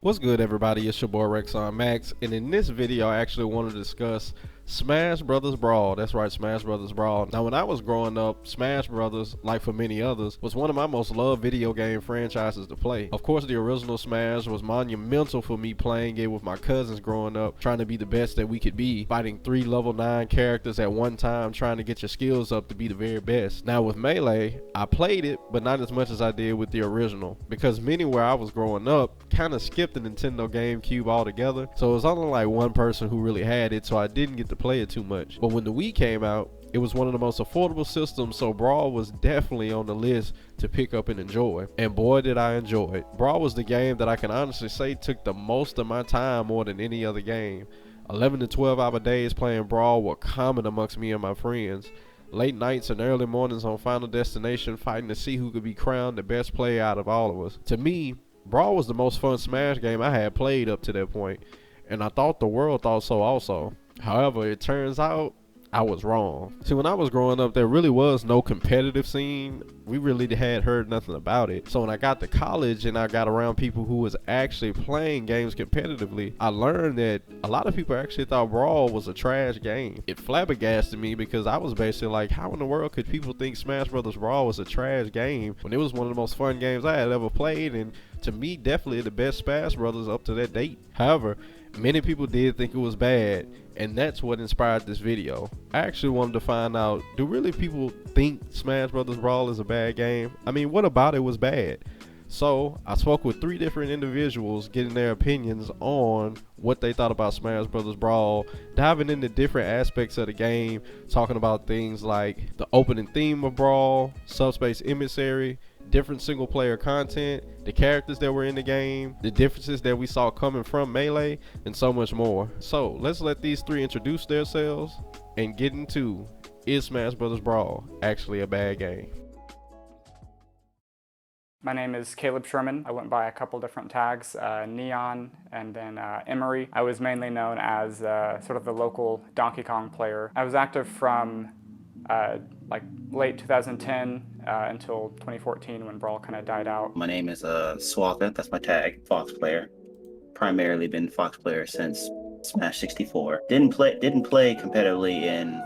What's good, everybody? It's your boy Rexon Max, and in this video I actually want to discuss Smash Brothers Brawl. That's right, Smash Brothers Brawl. Now, when I was growing up, Smash Brothers, like for many others, was one of my most loved video game franchises to play. Of course, the original Smash was monumental for me playing it with my cousins growing up, trying to be the best that we could be, fighting 3 level 9 characters at one time, trying to get your skills up to be the very best. Now, with Melee, I played it, but not as much as I did with the original, because many where I was growing up kind of skipped the Nintendo GameCube altogether, so it was only like one person who really had it, so I didn't get to play it too much. But when the Wii came out, it was one of the most affordable systems, so Brawl was definitely on the list to pick up and enjoy. And boy, did I enjoy it. Brawl was the game that I can honestly say took the most of my time more than any other game. 11 to 12 hour days playing Brawl were common amongst me and my friends. Late nights and early mornings on Final Destination fighting to see who could be crowned the best player out of all of us. To me, Brawl was the most fun Smash game I had played up to that point, and I thought the world thought so also. However, it turns out I was wrong. See, when I was growing up, there really was no competitive scene. We really had heard nothing about it. So when I got to college and I got around people who was actually playing games competitively, I learned that a lot of people actually thought Brawl was a trash game. It flabbergasted me because I was basically like, how in the world could people think Smash Brothers Brawl was a trash game when it was one of the most fun games I had ever played, and to me, definitely the best Smash Brothers up to that date. However, many people did think it was bad, and that's what inspired this video. I actually wanted to find out, do really people think Smash Brothers Brawl is a bad game? I mean, what about it was bad? So I spoke with 3 different individuals, getting their opinions on what they thought about Smash Brothers Brawl, diving into different aspects of the game, talking about things like the opening theme of Brawl, Subspace Emissary, different single player content, the characters that were in the game, the differences that we saw coming from Melee, and so much more. So let's let these 3 introduce themselves and get into, is Smash Brothers Brawl actually a bad game? My name is Caleb Sherman. I went by a couple different tags, Neon and then Emery. I was mainly known as sort of the local Donkey Kong player. I was active from like late 2010 until 2014 when Brawl kind of died out. My name is Swatha, that's my tag, Fox player. Primarily been Fox player since Smash 64. Didn't play competitively in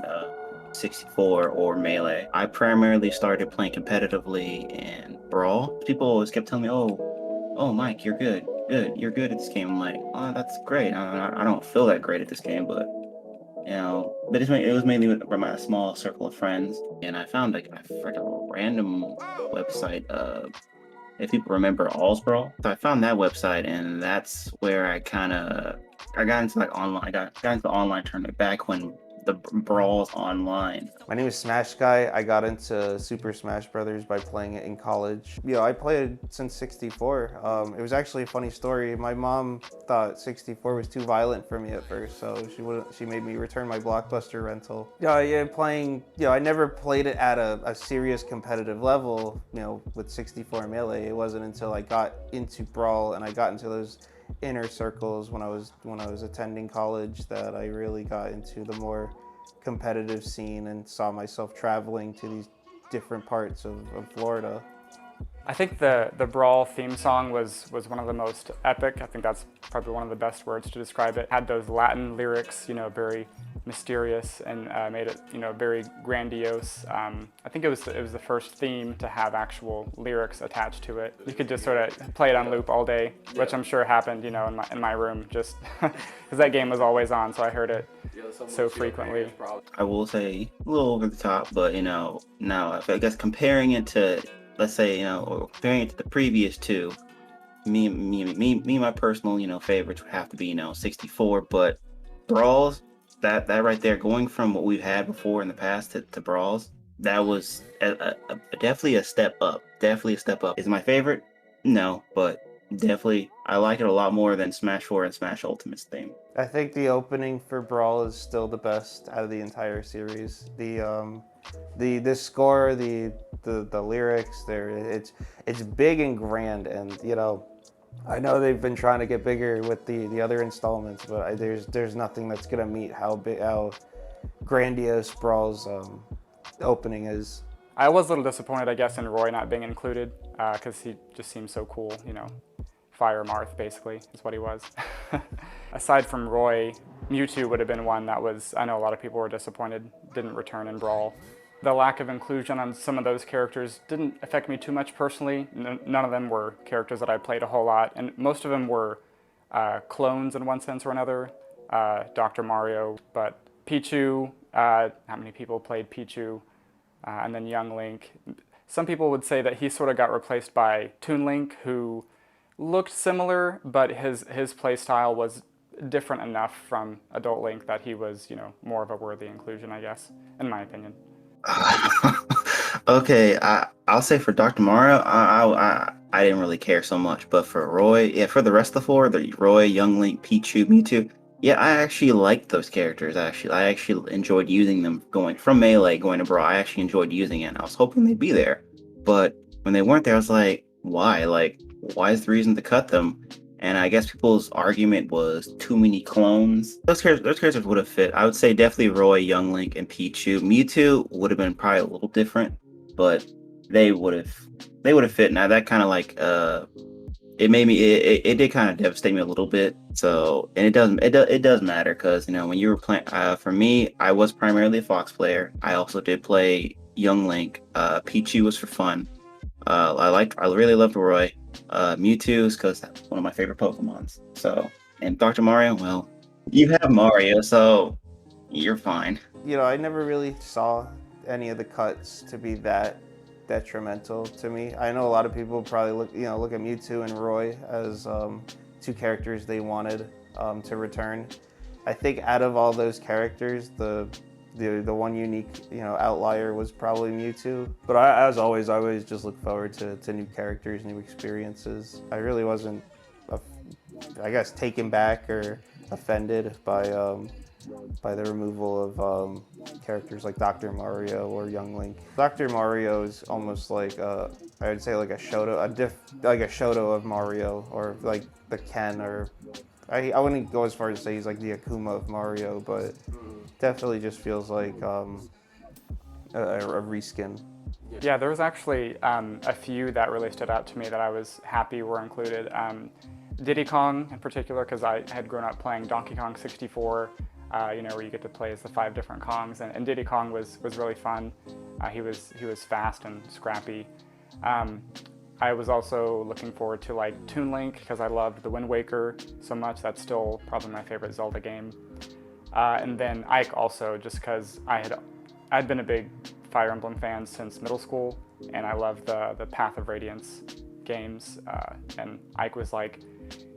64 or Melee. I primarily started playing competitively in Brawl. People always kept telling me, oh Mike, you're good, you're good at this game. I'm like, oh, that's great. I don't feel that great at this game, but you know, but it was mainly with my small circle of friends, and I found like a random website. If people remember All's Brawl, so I found that website, and that's where I got into like online. I got into the online tournament back when the Brawls Online. My name is SmashGuy. I got into Super Smash Brothers by playing it in college. I played since 64. It was actually a funny story. My mom thought 64 was too violent for me at first, so she made me return my Blockbuster rental. I never played it at a serious competitive level, with 64 Melee. It wasn't until I got into Brawl and I got into those inner circles when I was attending college that I really got into the more competitive scene and saw myself traveling to these different parts of Florida. I think the Brawl theme song was one of the most epic. I think that's probably one of the best words to describe it. Had those Latin lyrics, very mysterious, and made it, very grandiose. I think it was the first theme to have actual lyrics attached to it. You could just sort of play it on loop all day, which I'm sure happened, in my room, just because that game was always on, so I heard it so frequently. I will say a little over the top, but now I guess comparing it to, let's say, comparing it to the previous 2, my personal, favorites would have to be, 64, but Brawls, that right there, going from what we've had before in the past to Brawls, that was definitely a step up. Definitely a step up. Is it my favorite? No, but definitely I like it a lot more than Smash 4 and Smash Ultimate's theme. I think the opening for Brawl is still the best out of the entire series. The score, the lyrics, it's big and grand, and I know they've been trying to get bigger with the other installments, but there's nothing that's gonna meet how grandiose Brawl's opening is. I was a little disappointed, I guess, in Roy not being included, because he just seems so cool, Fire Marth, basically, is what he was. Aside from Roy, Mewtwo would have been one that was, I know a lot of people were disappointed, didn't return in Brawl. The lack of inclusion on some of those characters didn't affect me too much personally. None of them were characters that I played a whole lot, and most of them were clones in one sense or another. Dr. Mario, but Pichu, how many people played Pichu? And then Young Link. Some people would say that he sort of got replaced by Toon Link, who looked similar, but his play style was different enough from Adult Link that he was, you know, more of a worthy inclusion, I guess, in my opinion. Okay, I'll say for Dr. Mario, I didn't really care so much, but for Roy, yeah, for the rest of the four, the Roy, Young Link, Pichu, Mewtwo, yeah, I actually liked those characters. I actually enjoyed using them going from Melee going to Brawl. I actually enjoyed using it. And I was hoping they'd be there, but when they weren't there, I was like, why? Like, why is the reason to cut them? And I guess people's argument was too many clones. Those characters would have fit. I would say definitely Roy, Young Link, and Pichu. Mewtwo would have been probably a little different, but they would have fit. Now that kind of like it made me it did kind of devastate me a little bit. So, and it does matter because, you know, when you were playing, for me, I was primarily a Fox player. I also did play Young Link. Pichu was for fun. I really loved Roy. Mewtwo's because that's one of my favorite Pokemons. So, and Dr. Mario, well, you have Mario, so you're fine. You know, I never really saw any of the cuts to be that detrimental to me. I know a lot of people probably look at Mewtwo and Roy as two characters they wanted to return. I think out of all those characters, the one unique, you know, outlier was probably Mewtwo. But as always, I always just look forward to new characters, new experiences. I really wasn't, I guess, taken back or offended by the removal of characters like Dr. Mario or Young Link. Dr. Mario is almost like I would say like a Shoto of Mario, or like the Ken, or I wouldn't go as far as to say he's like the Akuma of Mario, but definitely just feels like a reskin. Yeah, there was actually a few that really stood out to me that I was happy were included. Diddy Kong in particular, because I had grown up playing Donkey Kong 64, you know, where you get to play as the 5 different Kongs, and Diddy Kong was really fun. He was fast and scrappy. I was also looking forward to like Toon Link because I loved the Wind Waker so much. That's still probably my favorite Zelda game. And then Ike also, just because I'd been a big Fire Emblem fan since middle school, and I loved the Path of Radiance games. And Ike was like,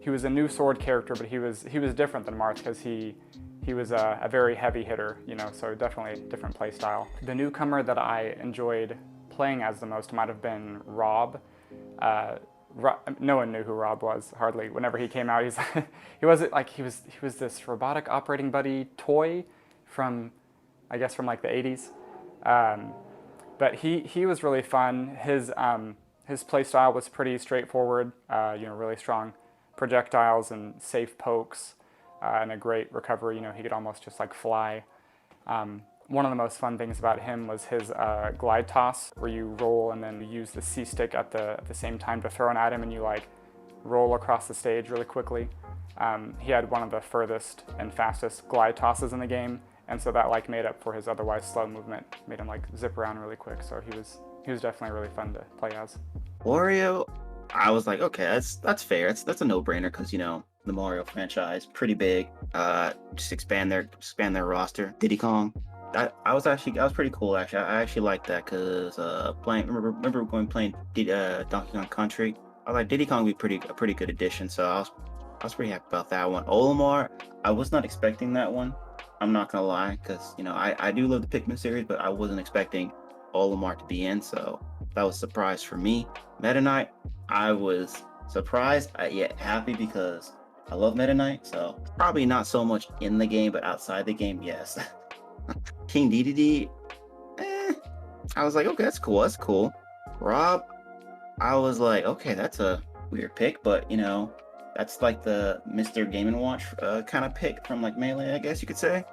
he was a new sword character, but he was different than Marth because he was a very heavy hitter, you know, so definitely a different play style. The newcomer that I enjoyed playing as the most might have been Rob. No one knew who Rob was, hardly. Whenever he came out, he was this robotic operating buddy toy from, I guess, from like the 80s. But he was really fun. His play style was pretty straightforward. You know, really strong projectiles and safe pokes, and a great recovery. You know, he could almost just like fly. One of the most fun things about him was his glide toss, where you roll and then you use the C stick at the same time to throw an item, and you like roll across the stage really quickly. He had one of the furthest and fastest glide tosses in the game, and so that like made up for his otherwise slow movement, made him like zip around really quick. So he was definitely really fun to play as. Wario, I was like, okay, that's fair. That's a no-brainer because, you know, the Mario franchise pretty big. Just expand their roster. Diddy Kong. That was pretty cool actually. I actually liked that because remember playing Donkey Kong Country. I was like, Diddy Kong would be a pretty good addition. So I was pretty happy about that one. Olimar, I was not expecting that one. I'm not gonna lie, because, you know, I do love the Pikmin series, but I wasn't expecting Olimar to be in, so that was a surprise for me. Meta Knight, I was surprised yet happy because I love Meta Knight, so probably not so much in the game, but outside the game, yes. King Dedede, I was like, okay, that's cool. Rob, I was like, okay, that's a weird pick, but, you know, that's like the Mr. Game & Watch kind of pick from like Melee, I guess you could say.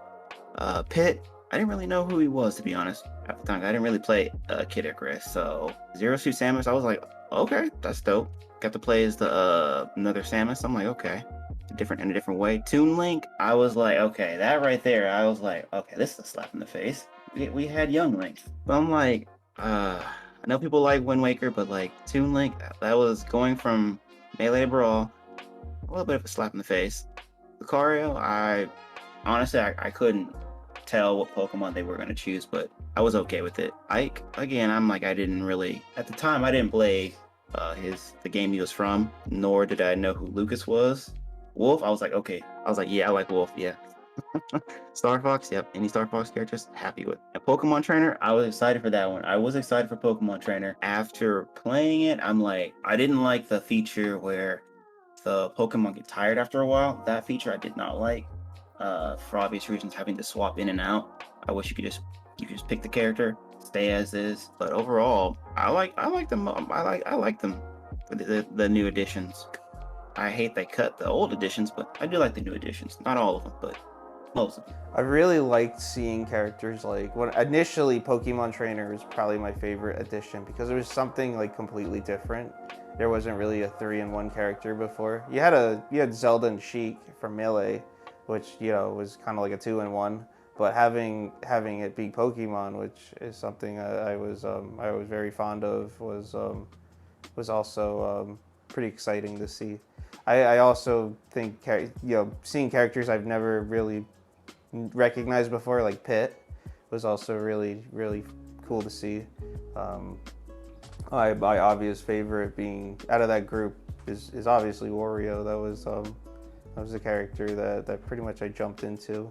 Pit, I didn't really know who he was, to be honest, at the time. I didn't really play Kid Icarus, so Zero Suit Samus, I was like, okay, that's dope. got to play as the another Samus. I'm like, okay, in a different way. Toon Link, I was like, okay, that right there, I was like, okay, this is a slap in the face. We had Young Link, but I'm like, I know people like Wind Waker, but like Toon Link, that was going from Melee to Brawl, a little bit of a slap in the face. Lucario, I honestly I couldn't tell what Pokemon they were going to choose, but I was okay with it. Ike, again, I'm like, I didn't really, at the time, I didn't play the game he was from, nor did I know who Lucas was. Wolf, I was like, okay. I was like, yeah, I like Wolf, yeah. Star Fox, yep, any Star Fox characters, happy with. And Pokemon Trainer, I was excited for that one. I was excited for Pokemon Trainer. After playing it, I'm like, I didn't like the feature where the Pokemon get tired after a while. That feature I did not like. For obvious reasons, having to swap in and out. I wish you could just pick the character, stay as is. But overall, I like them. I like them for the new additions. I hate they cut the old editions, but I do like the new editions. Not all of them, but most of them. I really liked seeing characters like, when initially Pokemon Trainer was probably my favorite edition because it was something like completely different. There wasn't really a 3-in-1 character before. You had Zelda and Sheik from Melee, which, you know, was kind of like a 2-in-1. But having it be Pokemon, which is something I was very fond of, was also pretty exciting to see. I also think, you know, seeing characters I've never really recognized before, like Pit, was also really cool to see. My obvious favorite being out of that group is obviously Wario. That was a character that pretty much I jumped into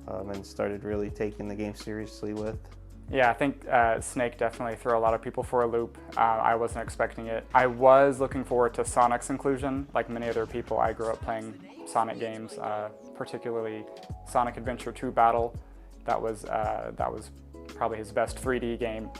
and started really taking the game seriously with. Yeah, I think Snake definitely threw a lot of people for a loop. I wasn't expecting it. I was looking forward to Sonic's inclusion. Like many other people, I grew up playing Sonic games, particularly Sonic Adventure 2 Battle. That was probably his best 3D game.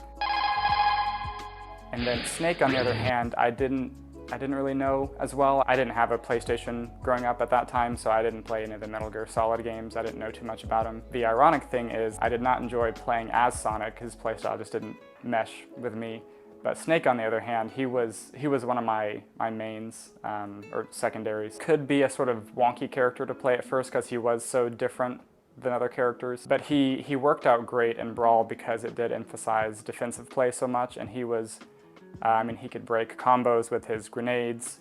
And then Snake, on the other hand, I didn't really know as well. I didn't have a PlayStation growing up at that time, so I didn't play any of the Metal Gear Solid games. I didn't know too much about him. The ironic thing is I did not enjoy playing as Sonic. His playstyle just didn't mesh with me. But Snake, on the other hand, he was one of my mains, or secondaries. Could be a sort of wonky character to play at first because he was so different than other characters. But he worked out great in Brawl because it did emphasize defensive play so much, and he was, he could break combos with his grenades.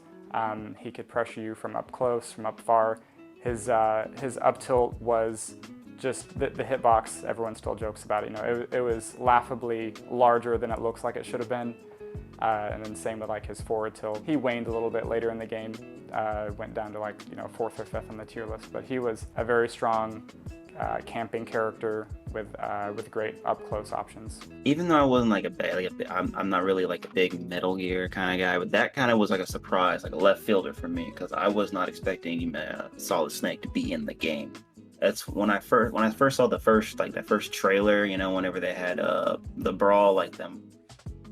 He could pressure you from up close, from up far. His up tilt was just the hitbox. Everyone still jokes about it. You know, it was laughably larger than it looks like it should have been. And then same with like his forward tilt. He waned a little bit later in the game. Went down to like 4th or 5th on the tier list. But he was a very strong camping character with great up close options. Even though I wasn't like I'm not really like a big Metal Gear kind of guy, but that kind of was like a surprise, like a left fielder for me, because I was not expecting Solid Snake to be in the game. That's when I first saw the first trailer, whenever they had the Brawl, like them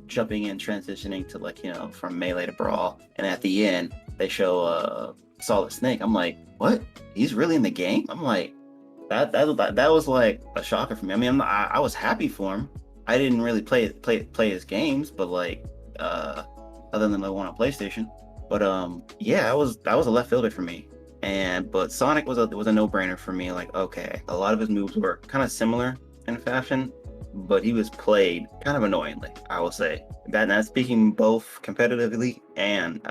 jumping in, transitioning to from Melee to Brawl, and at the end they show Solid Snake. I'm like, what? He's really in the game? I'm like, that was like a shocker for me. I mean, I was happy for him. I didn't really play his games, but other than the one on PlayStation. But yeah, that was a left fielder for me. But Sonic was a no-brainer for me. Like, okay, a lot of his moves were kind of similar in fashion, but he was played kind of annoyingly, I will say. That's speaking both competitively and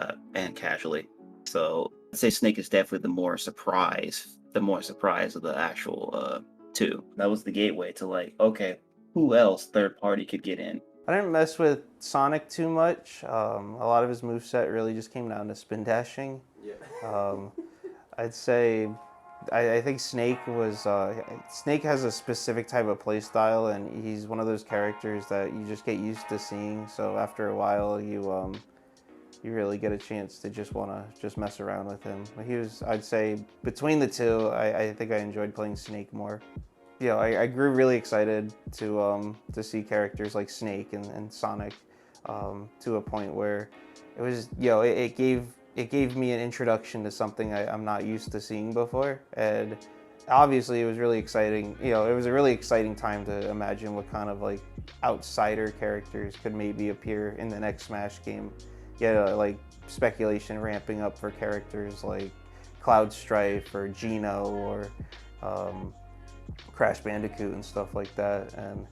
casually. So I'd say Snake is definitely the more surprise of the actual two. That was the gateway to okay, who else third party could get in? I didn't mess with Sonic too much. A lot of his moveset really just came down to spin dashing. Yeah. I'd say I think Snake has a specific type of play style, and he's one of those characters that you just get used to seeing. So after a while, you really get a chance to just want to mess around with him. I'd say between the two, I think I enjoyed playing Snake more. I grew really excited to see characters like Snake and Sonic to a point where it was, it gave me an introduction to something I'm not used to seeing before. And obviously it was really exciting. It was a really exciting time to imagine what kind of outsider characters could maybe appear in the next Smash game. like speculation ramping up for characters like Cloud Strife or Geno or Crash Bandicoot and stuff like that. And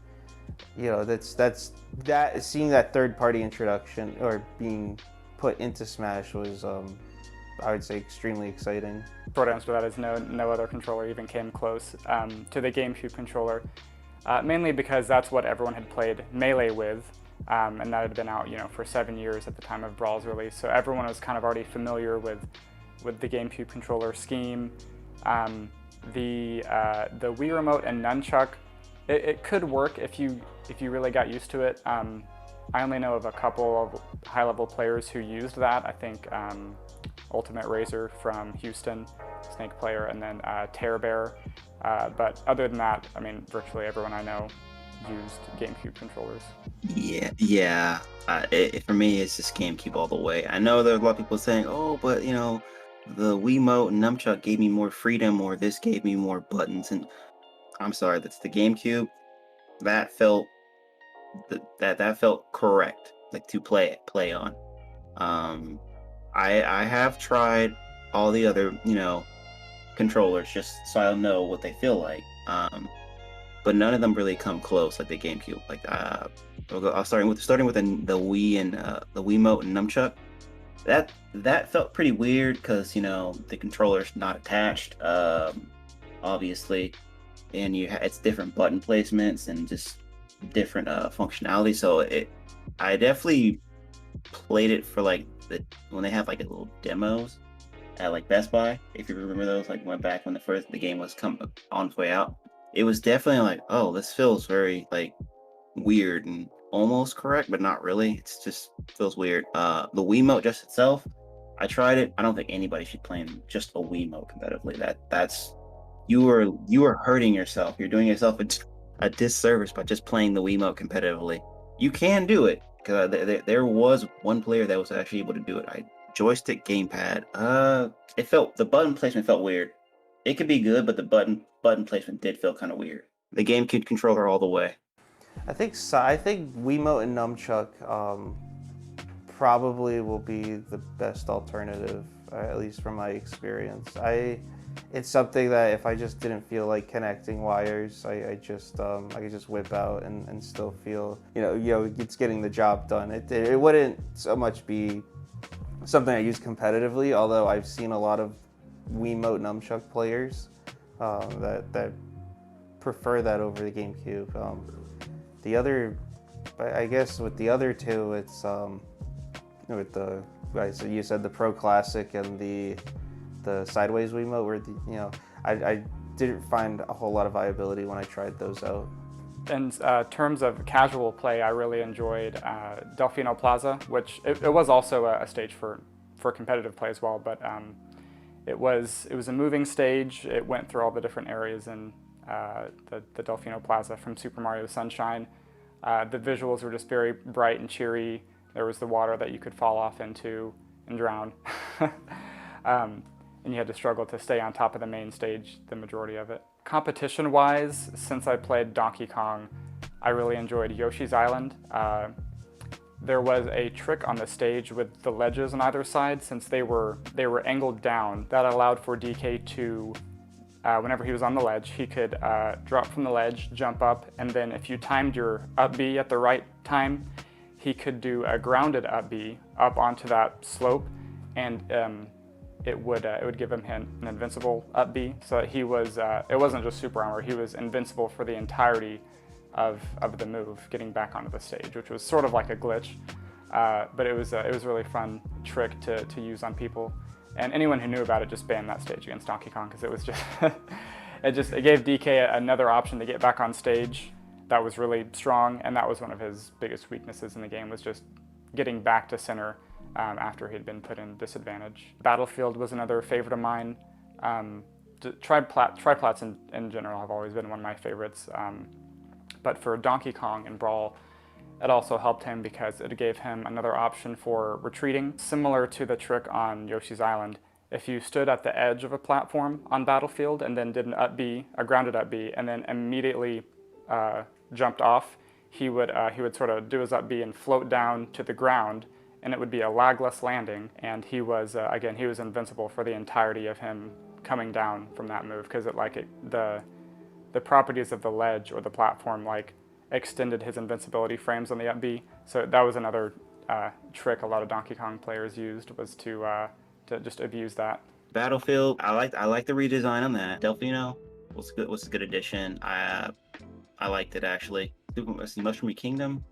that seeing that third-party introduction or being put into Smash was I would say extremely exciting. Short answer to that is no other controller even came close to the GameCube controller, mainly because that's what everyone had played Melee with, and that had been out for 7 years at the time of Brawl's release, so everyone was kind of already familiar with the GameCube controller scheme. The Wii Remote and Nunchuck, it could work if you really got used to it. I only know of a couple of high-level players who used that. I think Ultimate Razor from Houston, Snake player, and then Tear Bear. But other than that, I mean, virtually everyone I know used GameCube controllers. Yeah. For me, it's just GameCube all the way. I know there are a lot of people saying, oh, but the Wiimote and Nunchuck gave me more freedom, or this gave me more buttons. And I'm sorry, that's the GameCube. That felt that felt correct, like to play on. I have tried all the other controllers just so I'll know what they feel like. But none of them really come close like the GameCube. Like starting with the Wii and the Wiimote and Nunchuck. That felt pretty weird because the controller's not attached, obviously, and it's different button placements and just different functionality. So I definitely played it for like when they have like little demos at like Best Buy, if you remember those, like went back when the game was on its way out. It was definitely like, oh, this feels very like weird and almost correct, but not really. It's just feels weird. The Wiimote just itself, I tried it. I don't think anybody should play just a Wiimote competitively. That's you are hurting yourself. You're doing yourself a disservice by just playing the Wiimote competitively. You can do it because there was one player that was actually able to do it. Joystick gamepad. The button placement felt weird. It could be good, but the button placement did feel kind of weird. The GameCube controller all the way. I think Wiimote and Nunchuck probably will be the best alternative, at least from my experience. It's something that if I just didn't feel like connecting wires, I could just whip out and still feel it's getting the job done. It wouldn't so much be something I use competitively, although I've seen a lot of Wiimote Nunchuck players that prefer that over the GameCube. I guess with the other two, it's you said the Pro Classic and the Sideways Wiimote, where I didn't find a whole lot of viability when I tried those out. In terms of casual play, I really enjoyed Delfino Plaza, which it was also a stage for competitive play as well, but it was a moving stage. It went through all the different areas in the Delfino Plaza from Super Mario Sunshine. The visuals were just very bright and cheery. There was the water that you could fall off into and drown. And you had to struggle to stay on top of the main stage the majority of it. Competition-wise, since I played Donkey Kong, I really enjoyed Yoshi's Island. There was a trick on the stage with the ledges on either side. Since they were angled down, that allowed for DK to, whenever he was on the ledge, he could drop from the ledge, jump up, and then if you timed your up B at the right time, he could do a grounded up B up onto that slope, and it would give him an invincible up B, so that he was, it wasn't just super armor, he was invincible for the entirety of the move, getting back onto the stage, which was sort of like a glitch, but it was a really fun trick to use on people. And anyone who knew about it just banned that stage against Donkey Kong, because it was just, it gave DK another option to get back on stage that was really strong, and that was one of his biggest weaknesses in the game, was just getting back to center after he'd been put in disadvantage. Battlefield was another favorite of mine. Triplats in general have always been one of my favorites, but for Donkey Kong and Brawl, it also helped him because it gave him another option for retreating. Similar to the trick on Yoshi's Island, if you stood at the edge of a platform on Battlefield and then did an up B, a grounded up B, and then immediately jumped off, he would sort of do his up B and float down to the ground and it would be a lagless landing, and he was, again, he was invincible for the entirety of him coming down from that move, because the properties of the ledge or the platform like extended his invincibility frames on the up B. So that was another trick a lot of Donkey Kong players used, was to just abuse that. Battlefield, I like the redesign on that. Delphino was a good addition. I liked it actually. Mushroom Kingdom,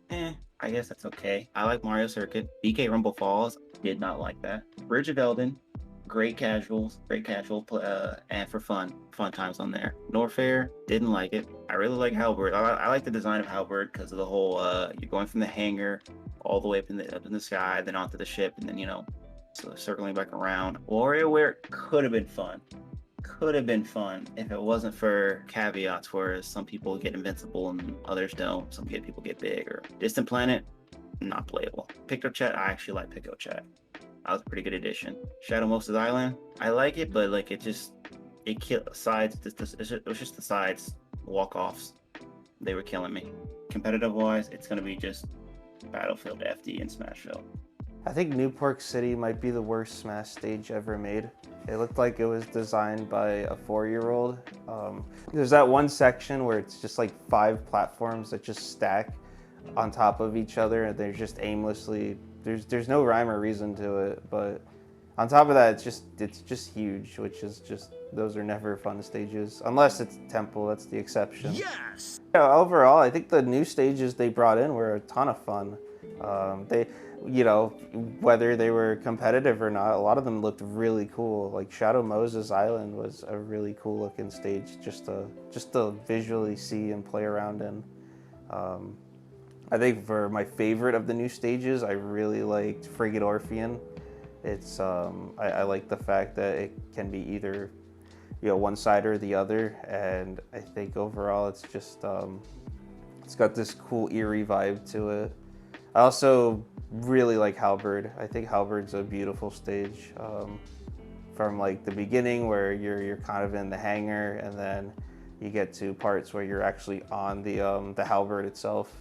I guess that's okay. I like Mario Circuit. BK Rumble Falls, did not like that. Bridge of Eldin, great casual, and for fun times on there. Norfair, didn't like it. I really like Halberd. I like the design of Halberd because of the whole you're going from the hangar all the way up in the sky, then onto the ship, and then circling back around. WarioWare could have been fun. If it wasn't for caveats where some people get invincible and others don't. Some people get big. Or Distant Planet, not playable. Pico Chat, I actually like Pico Chat. That was a pretty good addition. Shadow Moses Island, I like it, but like it killed sides. It was just the sides walk-offs. They were killing me. Competitive-wise, it's gonna be just Battlefield, FD, and Smashville. I think Newport City might be the worst Smash stage ever made. It looked like it was designed by a 4-year-old. There's that one section where it's just like 5 platforms that just stack on top of each other, and they're just aimlessly. There's no rhyme or reason to it, but on top of that, it's just huge, which is just, those are never fun stages unless it's Temple. That's the exception. Yes. Yeah, overall, I think the new stages they brought in were a ton of fun. Whether they were competitive or not, a lot of them looked really cool. Like Shadow Moses Island was a really cool looking stage, just to visually see and play around in. I think for my favorite of the new stages, I really liked Frigate Orphean. It's I like the fact that it can be either one side or the other, and I think overall it's just it's got this cool eerie vibe to it. I also really like Halberd. I think Halberd's a beautiful stage. From like the beginning where you're kind of in the hangar, and then you get to parts where you're actually on the Halberd itself.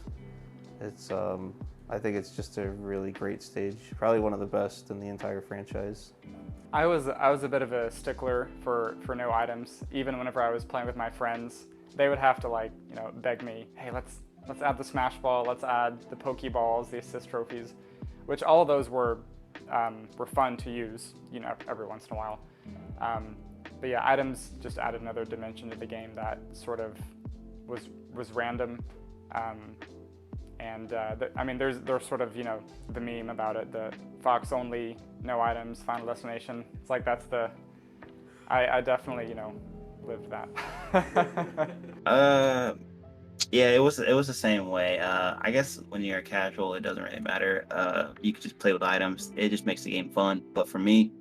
It's I think it's just a really great stage. Probably one of the best in the entire franchise. I was a bit of a stickler for no items. Even whenever I was playing with my friends, they would have to beg me, hey, let's add the Smash Ball, let's add the Pokeballs, the assist trophies, which all of those were fun to use, every once in a while. But yeah, items just added another dimension to the game that sort of was random. There's sort of, the meme about it, the Fox only, no items, Final Destination. It's like that's I definitely, lived that. Yeah, it was the same way. I guess when you're casual, it doesn't really matter. You can just play with items. It just makes the game fun. But for me,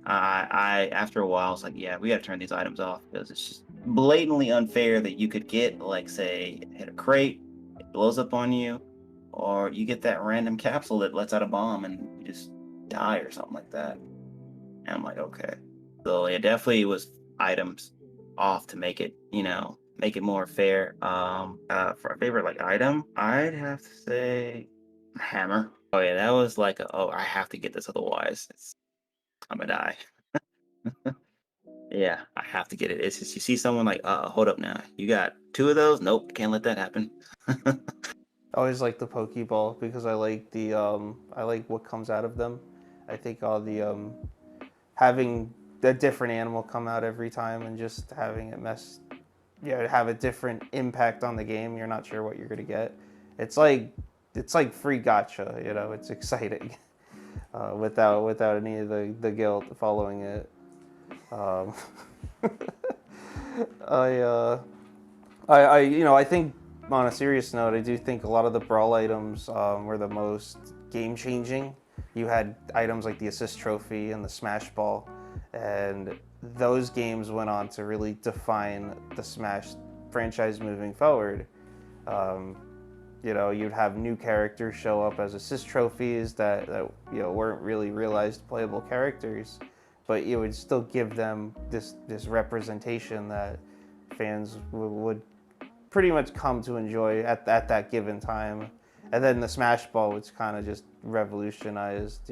I after a while, it's like, yeah, we gotta turn these items off because it's just blatantly unfair that you could get, like, say, hit a crate, it blows up on you, or you get that random capsule that lets out a bomb and you just die or something like that. And I'm like, okay. So it definitely was items off to make it, make it more fair. For a favorite item, I'd have to say hammer. Oh yeah, that was like I have to get this, otherwise I'm gonna die. Yeah, I have to get it. It's just, you see someone like, hold up now, you got 2 of those? Nope, can't let that happen. I always like the Pokeball because I like I like what comes out of them. I think all the having a different animal come out every time and just having it have a different impact on the game. You're not sure what you're gonna get. It's like free gacha, it's exciting without any of the guilt following it. I think on a serious note, I do think a lot of the Brawl items were the most game-changing. You had items like the assist trophy and the Smash Ball, and those games went on to really define the Smash franchise moving forward. You'd have new characters show up as assist trophies that weren't really realized playable characters, but you would still give them this representation that fans would pretty much come to enjoy at that given time. And then the Smash Ball, which kind of just revolutionized,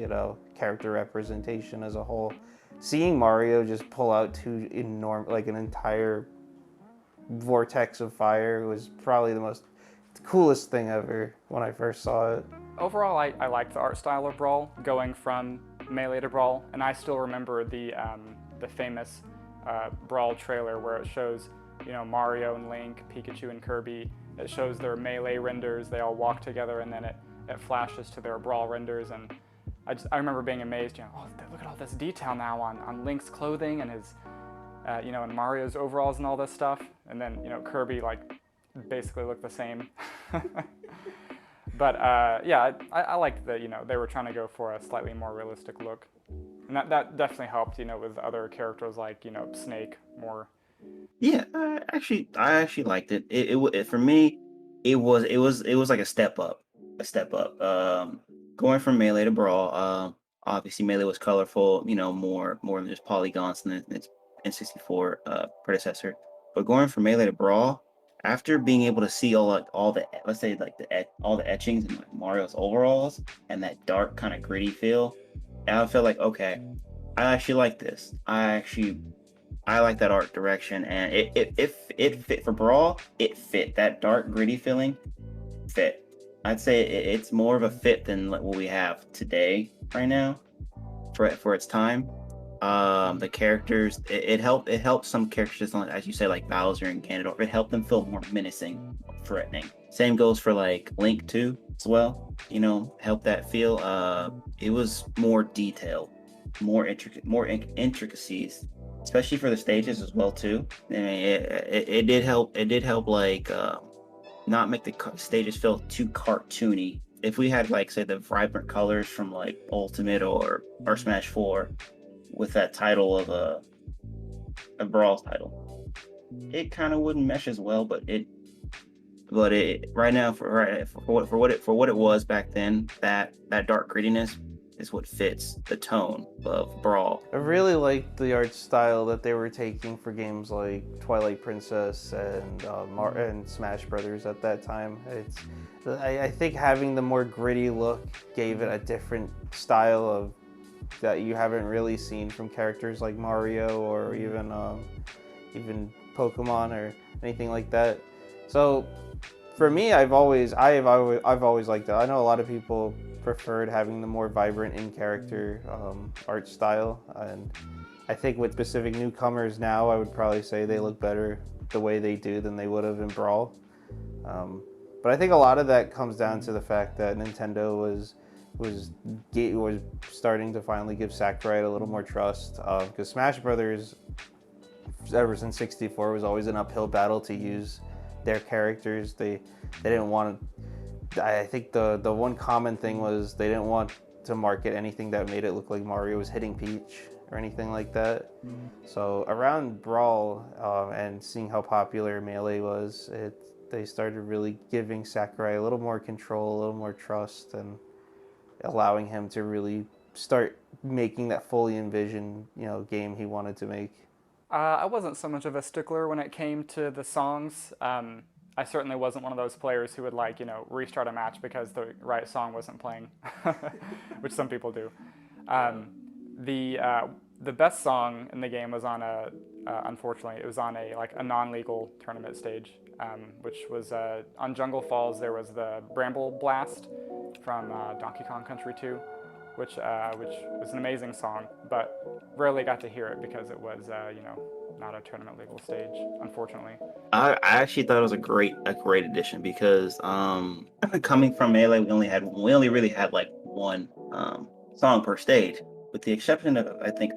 character representation as a whole. Seeing Mario just pull out two an entire vortex of fire was probably the coolest thing ever when I first saw it. Overall, I liked the art style of Brawl, going from Melee to Brawl, and I still remember the famous Brawl trailer where it shows, Mario and Link, Pikachu and Kirby. It shows their Melee renders, they all walk together, and then it flashes to their Brawl renders, and I remember being amazed, look at all this detail now on Link's clothing and his, and Mario's overalls and all this stuff, and then, Kirby, basically looked the same. But, yeah, I liked that, they were trying to go for a slightly more realistic look. And that definitely helped, with other characters like, Snake more. Yeah, I actually liked it. It for me, it was like a step up. Going from Melee to Brawl. Obviously Melee was colorful, more than just polygons than its N64 predecessor. But going from Melee to Brawl, after being able to see all the etchings in Mario's overalls and that dark kind of gritty feel, I felt like, okay, I actually like this. I like that art direction, and it fit for Brawl. It fit that dark gritty feeling. Fit. I'd say it's more of a fit than what we have today right now for its time. The characters, it helped some characters, as you say, like Bowser and Ganondorf. It helped them feel more menacing, more threatening. Same goes for like Link too, as well. Help that feel. It was more detailed, more intricacies, especially for the stages as well too. I mean, it did help. It did help, not make the stages feel too cartoony. If we had say the vibrant colors from like Ultimate or Smash 4 with that title of a Brawl title, it kind of wouldn't mesh as well. But it right now for what it was back then, that dark grittiness is what fits the tone of Brawl. I really liked the art style that they were taking for games like Twilight Princess and Smash Brothers at that time. I think having the more gritty look gave it a different style that you haven't really seen from characters like Mario or even Pokemon or anything like that. So for me, I've always liked it. I know a lot of people preferred having the more vibrant in-character art style, and I think with specific newcomers now, I would probably say they look better the way they do than they would have in Brawl. But I think a lot of that comes down to the fact that Nintendo was starting to finally give Sakurai a little more trust, because Smash Brothers, ever since 64, was always an uphill battle to use their characters. They didn't want to. I think the one common thing was they didn't want to market anything that made it look like Mario was hitting Peach or anything like that. So around Brawl and seeing how popular Melee was, they started really giving Sakurai a little more control, a little more trust, and allowing him to really start making that fully envisioned game he wanted to make. I wasn't so much of a stickler when it came to the songs. I certainly wasn't one of those players who would restart a match because the right song wasn't playing, which some people do. The best song in the game was on unfortunately, it was on a non-legal tournament stage, which was on Jungle Falls. There was the Bramble Blast from Donkey Kong Country 2, which was an amazing song, but rarely got to hear it because it was not a tournament legal stage, unfortunately. I actually thought it was a great addition because coming from Melee, we only really had one song per stage, with the exception of I think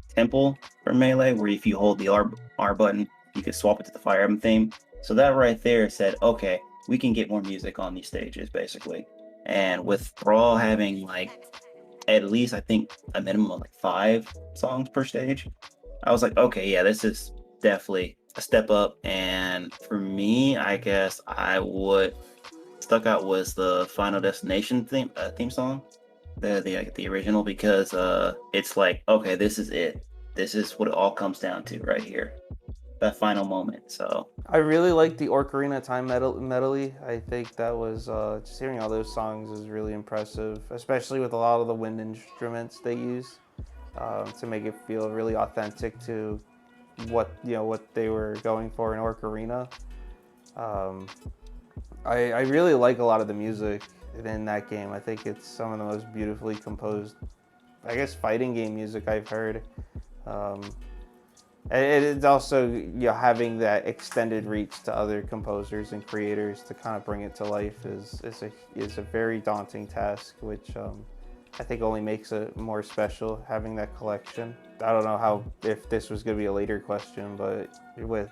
Temple for Melee, where if you hold the R button, you could swap it to the Fire Emblem theme. So that right there said, okay, we can get more music on these stages, basically. And with Brawl having at least I think a minimum of 5 songs per stage, I was like, okay, yeah, this is definitely a step up. And for me, I guess stuck out was the Final Destination theme song, the original, because it's okay, this is it. This is what it all comes down to right here. that final moment. So I really like the Ocarina Time medley. I think that was just hearing all those songs is really impressive, especially with a lot of the wind instruments they use to make it feel really authentic to what they were going for in Ocarina. I really like a lot of the music in that game. I think it's some of the most beautifully composed, I guess, fighting game music I've heard. And it's also having that extended reach to other composers and creators to kind of bring it to life is a very daunting task, which I think only makes it more special having that collection. I don't know if this was going to be a later question, but with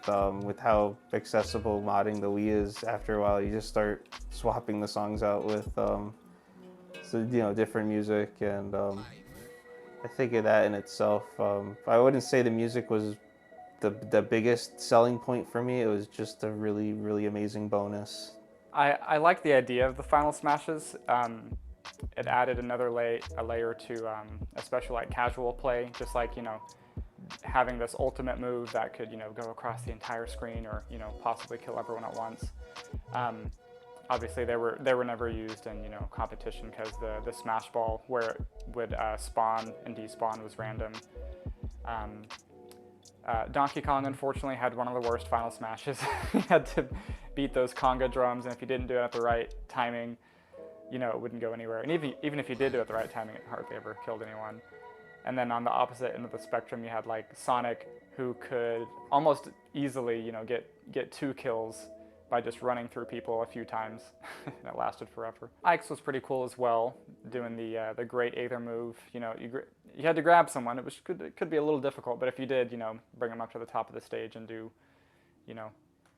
how accessible modding the Wii is, after a while you just start swapping the songs out with different music, and I think of that in itself. I wouldn't say the music was the biggest selling point for me. It was just a really, really amazing bonus. I like the idea of the final smashes. It added another a layer to especially like casual play, just like, having this ultimate move that could, go across the entire screen or, possibly kill everyone at once. Obviously, they were never used in, competition because the smash ball where it would spawn and despawn was random. Donkey Kong, unfortunately, had one of the worst final smashes. He had to beat those conga drums, and if he didn't do it at the right timing, it wouldn't go anywhere. And even if he did do it at the right timing, it hardly ever killed anyone. And then on the opposite end of the spectrum, you had like Sonic, who could almost easily, get 2 kills by just running through people a few times. And it lasted forever. Ike's was pretty cool as well, doing the great Aether move. You had to grab someone. It could be a little difficult, but if you did, bring them up to the top of the stage and do,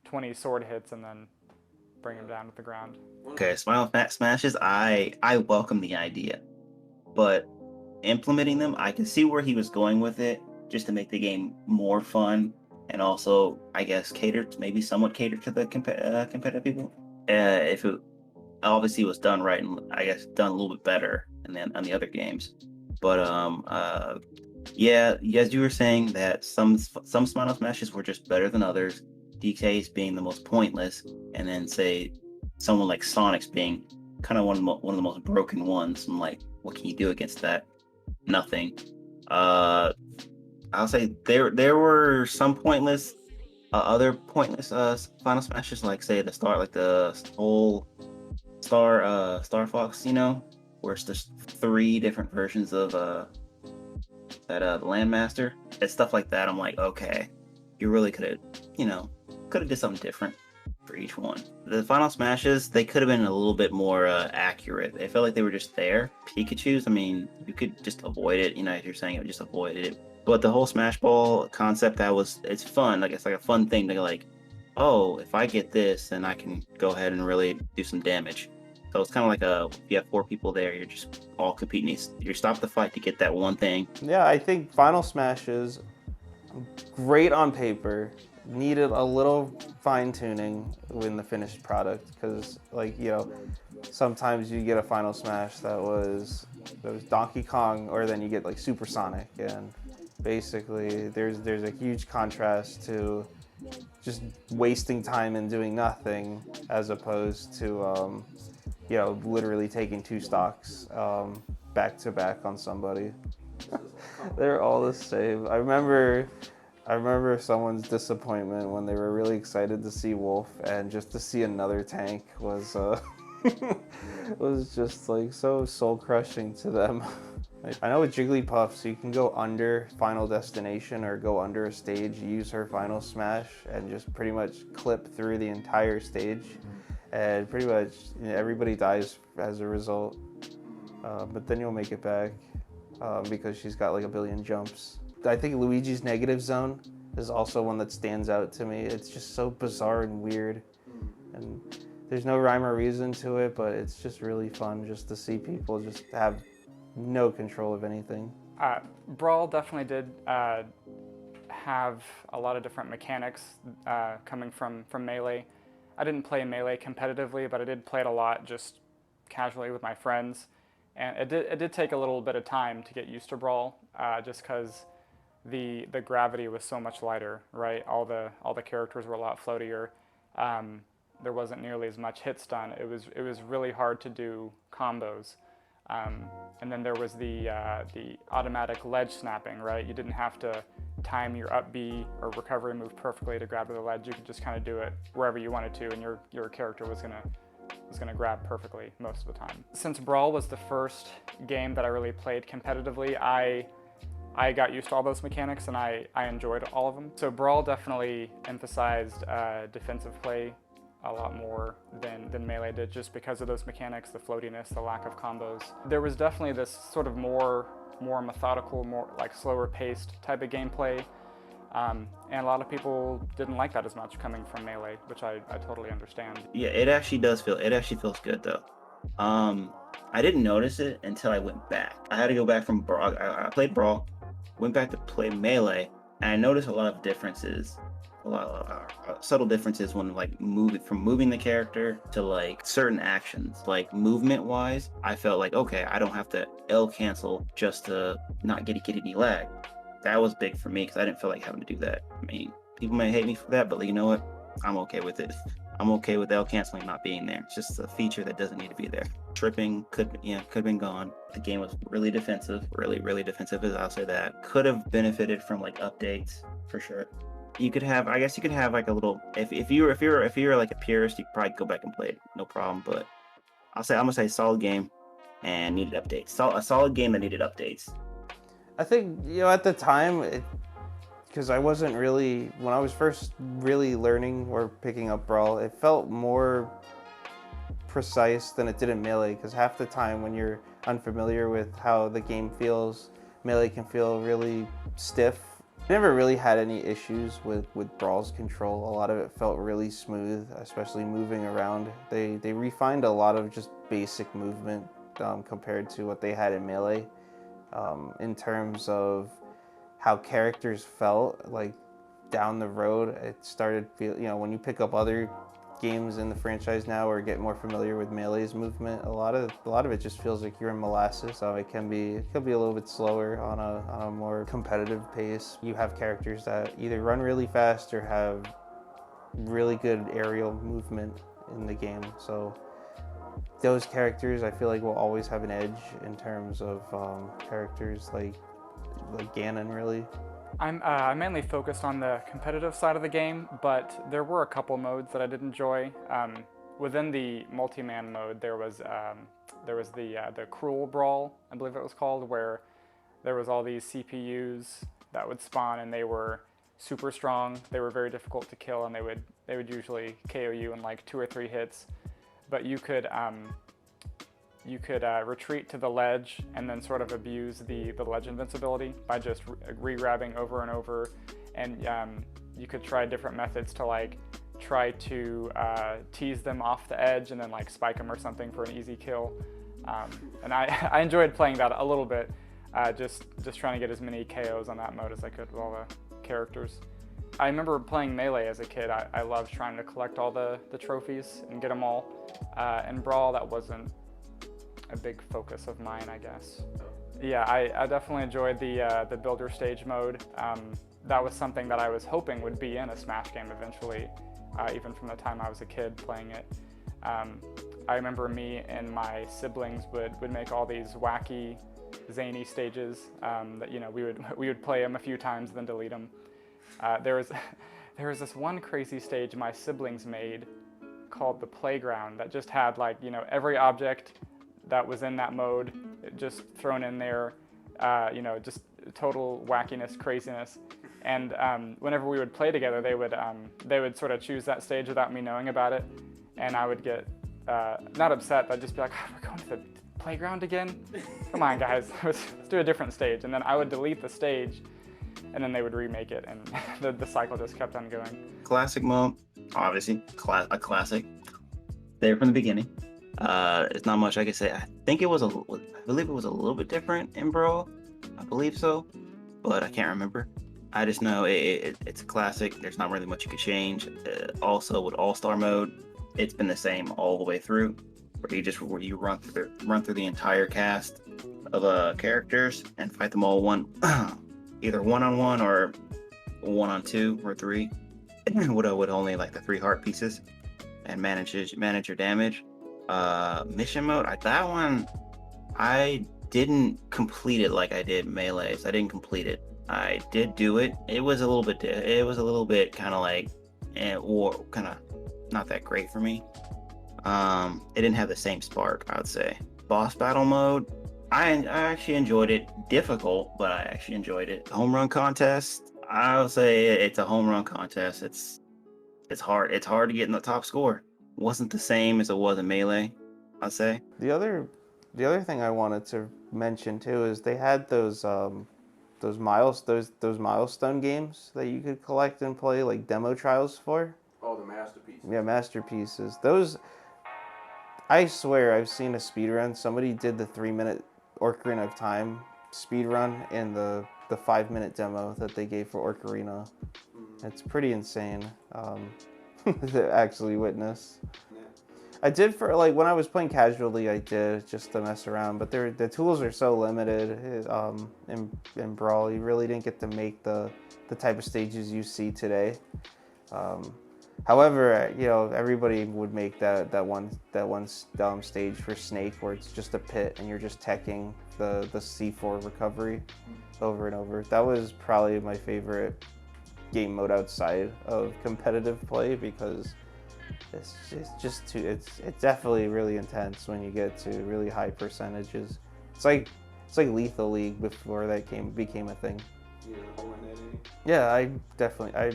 20 sword hits and then bring them down to the ground. okay, Final Smashes, I welcome the idea, but implementing them, I can see where he was going with it, just to make the game more fun, and also, I guess, somewhat cater to the competitive people. If it obviously was done right, and I guess done a little bit better on the other games. But yeah, as you were saying that some Final Smashes were just better than others, DK's being the most pointless, and then say someone like Sonic's being kind of one of the most broken ones. I'm like, what can you do against that? Nothing. I'll say there were some pointless, other pointless Final Smashes, like say the whole Star Fox, where it's just 3 different versions of the Landmaster and stuff like that. I'm like, okay, you really could have did something different for each one. The Final Smashes, they could have been a little bit more accurate. They felt like they were just there. Pikachu's, I mean, you could just avoid it. As you're saying, just avoid it. But the whole Smash Ball concept, it's fun. Like, it's like a fun thing to like, oh, if I get this, then I can go ahead and really do some damage. So it's kind of like if you have 4 people there, you're just all competing. You stop the fight to get that one thing. Yeah, I think Final Smash is great on paper. Needed a little fine tuning in the finished product, because sometimes you get a Final Smash that was Donkey Kong, or then you get like Super Sonic, and basically there's a huge contrast to just wasting time and doing nothing, as opposed to literally taking 2 stocks back to back on somebody. They're all the same. I remember someone's disappointment when they were really excited to see Wolf, and just to see another tank was was just like so soul crushing to them. I know with Jigglypuff, so you can go under Final Destination or go under a stage, use her Final Smash, and just pretty much clip through the entire stage, and pretty much everybody dies as a result. But then you'll make it back because she's got like a billion jumps. I think Luigi's Negative Zone is also one that stands out to me. It's just so bizarre and weird, and there's no rhyme or reason to it, but it's just really fun just to see people just have no control of anything. Brawl definitely did have a lot of different mechanics coming from Melee. I didn't play Melee competitively, but I did play it a lot just casually with my friends, and it did take a little bit of time to get used to Brawl, just because the gravity was so much lighter, right? All the characters were a lot floatier. There wasn't nearly as much hit stun. It was really hard to do combos. And then there was the automatic ledge snapping, right? You didn't have to time your up B or recovery move perfectly to grab to the ledge. You could just kind of do it wherever you wanted to, and your character was gonna grab perfectly most of the time. Since Brawl was the first game that I really played competitively, I got used to all those mechanics and I enjoyed all of them. So Brawl definitely emphasized defensive play a lot more than Melee did, just because of those mechanics, the floatiness, the lack of combos. There was definitely this sort of more methodical, more like slower paced type of gameplay. And a lot of people didn't like that as much coming from Melee, which I totally understand. Yeah, it actually feels good though. I didn't notice it until I went back. I had to go back from Brawl. I played Brawl, went back to play Melee, and I noticed a lot of differences. A lot of subtle differences when like moving the character to like certain actions. Like movement wise, I felt like, okay, I don't have to L cancel just to not get any lag. That was big for me because I didn't feel like having to do that. I mean, people may hate me for that, but you know what? I'm okay with it. I'm okay with L canceling not being there. It's just a feature that doesn't need to be there. Tripping could have been gone. The game was really defensive, really defensive, as I'll say that. Could have benefited from like updates for sure. You could have, I guess you could have like a little, if you're like a purist, you could probably go back and play it, no problem. But I'm gonna say solid game and needed updates. A solid game that needed updates. I think, at the time, because I wasn't really, when I was first really learning or picking up Brawl, it felt more precise than it did in Melee, because half the time when you're unfamiliar with how the game feels, Melee can feel really stiff. I never really had any issues with Brawl's control. A lot of it felt really smooth, especially moving around. They refined a lot of just basic movement compared to what they had in Melee. In terms of how characters felt, like down the road, it started when you pick up other games in the franchise now or get more familiar with Melee's movement, a lot of it just feels like you're in molasses. So it can be a little bit slower on a more competitive pace. You have characters that either run really fast or have really good aerial movement in the game. So those characters I feel like will always have an edge in terms of characters like Ganon, really. I'm mainly focused on the competitive side of the game, but there were a couple modes that I did enjoy. Within the multi-man mode, there was the Cruel Brawl, I believe it was called, where there was all these CPUs that would spawn, and they were super strong. They were very difficult to kill, and they would usually KO you in like 2 or 3 hits. But you could retreat to the ledge and then sort of abuse the ledge invincibility by just re-grabbing over and over, and you could try different methods to like try to tease them off the edge and then like spike them or something for an easy kill. And I enjoyed playing that a little bit, just trying to get as many KOs on that mode as I could with all the characters. I remember playing Melee as a kid. I loved trying to collect all the trophies and get them all. In Brawl, that wasn't a big focus of mine, I guess. Yeah, I definitely enjoyed the builder stage mode. That was something that I was hoping would be in a Smash game eventually, even from the time I was a kid playing it. I remember me and my siblings would make all these wacky, zany stages that we would play them a few times then delete them. There was this one crazy stage my siblings made called the Playground that just had like every object that was in that mode just thrown in there, just total wackiness, craziness. And whenever we would play together, they would sort of choose that stage without me knowing about it, and I would get not upset, but I'd just be like, oh, we're going to the playground again? Come on, guys, let's do a different stage. And then I would delete the stage, and then they would remake it, and the cycle just kept on going. Classic mode, obviously, a classic. There from the beginning. It's not much I can say. I believe it was a little bit different in Brawl. I believe so, but I can't remember. I just know it's a classic. There's not really much you could change. Also with All-Star mode, it's been the same all the way through, where you run through the entire cast of characters and fight them all one either one-on-one or one-on-two or three with only like the 3 heart pieces and manage your damage. Mission mode, that one I didn't complete it like I did Melees. I didn't complete it. I did do it. It was a little bit kind of like or kind of not that great for me. It didn't have the same spark, I would say. Boss battle mode, I actually enjoyed it. Difficult, but I actually enjoyed it. Home run contest, I would say it's a home run contest. It's hard. It's hard to get in the top score. Wasn't the same as it was in Melee, I'd say. The other thing I wanted to mention too is they had those milestone games that you could collect and play like demo trials for. Oh, the masterpieces. Yeah, masterpieces. Those, I swear I've seen a speedrun. Somebody did the 3-minute Ocarina of Time speedrun in the 5-minute demo that they gave for Ocarina. It's pretty insane to actually witness. Yeah. I did for like when I was playing casually, I did just to mess around, but the tools are so limited in Brawl. You really didn't get to make the type of stages you see today. However, you know, everybody would make that one stage for Snake where it's just a pit and you're just teching the C4 recovery over and over. That was probably my favorite game mode outside of competitive play because it's definitely really intense when you get to really high percentages. It's like Lethal League before that became a thing. Yeah, I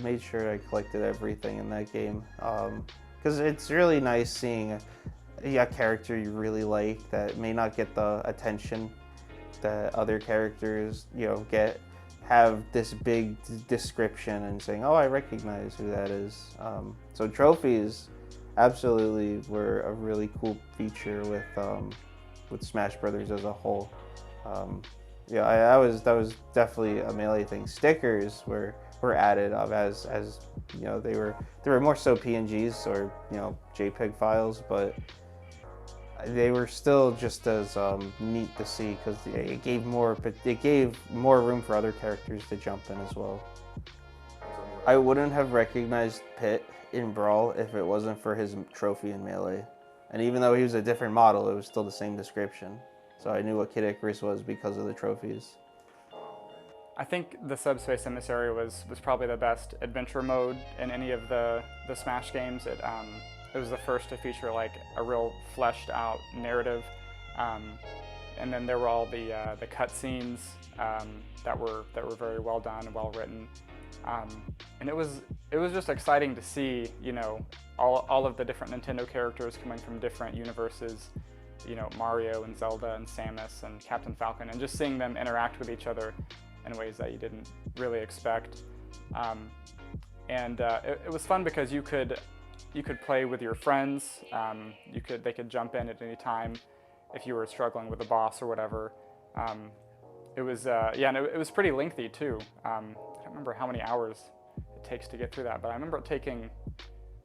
made sure I collected everything in that game because it's really nice seeing a character you really like that may not get the attention that other characters, you know, have this big description and saying, oh, I recognize who that is. So trophies absolutely were a really cool feature with Smash Brothers as a whole. Yeah, that was definitely a Melee thing. Stickers were added as you know, they were more so PNGs or, you know, JPEG files, but they were still just as neat to see because it gave more room for other characters to jump in as well. I wouldn't have recognized Pit in Brawl if it wasn't for his trophy in Melee, and even though he was a different model, it was still the same description. So I knew what Kid Icarus was because of the trophies. I think the Subspace Emissary was probably the best adventure mode in any of the Smash games. It was the first to feature like a real fleshed out narrative, and then there were all the cutscenes that were very well done and well written, and it was just exciting to see, you know, all of the different Nintendo characters coming from different universes. You know, Mario and Zelda and Samus and Captain Falcon, and just seeing them interact with each other in ways that you didn't really expect. It was fun because you could play with your friends. They could jump in at any time if you were struggling with a boss or whatever. It was and it was pretty lengthy too. I don't remember how many hours it takes to get through that, but I remember it taking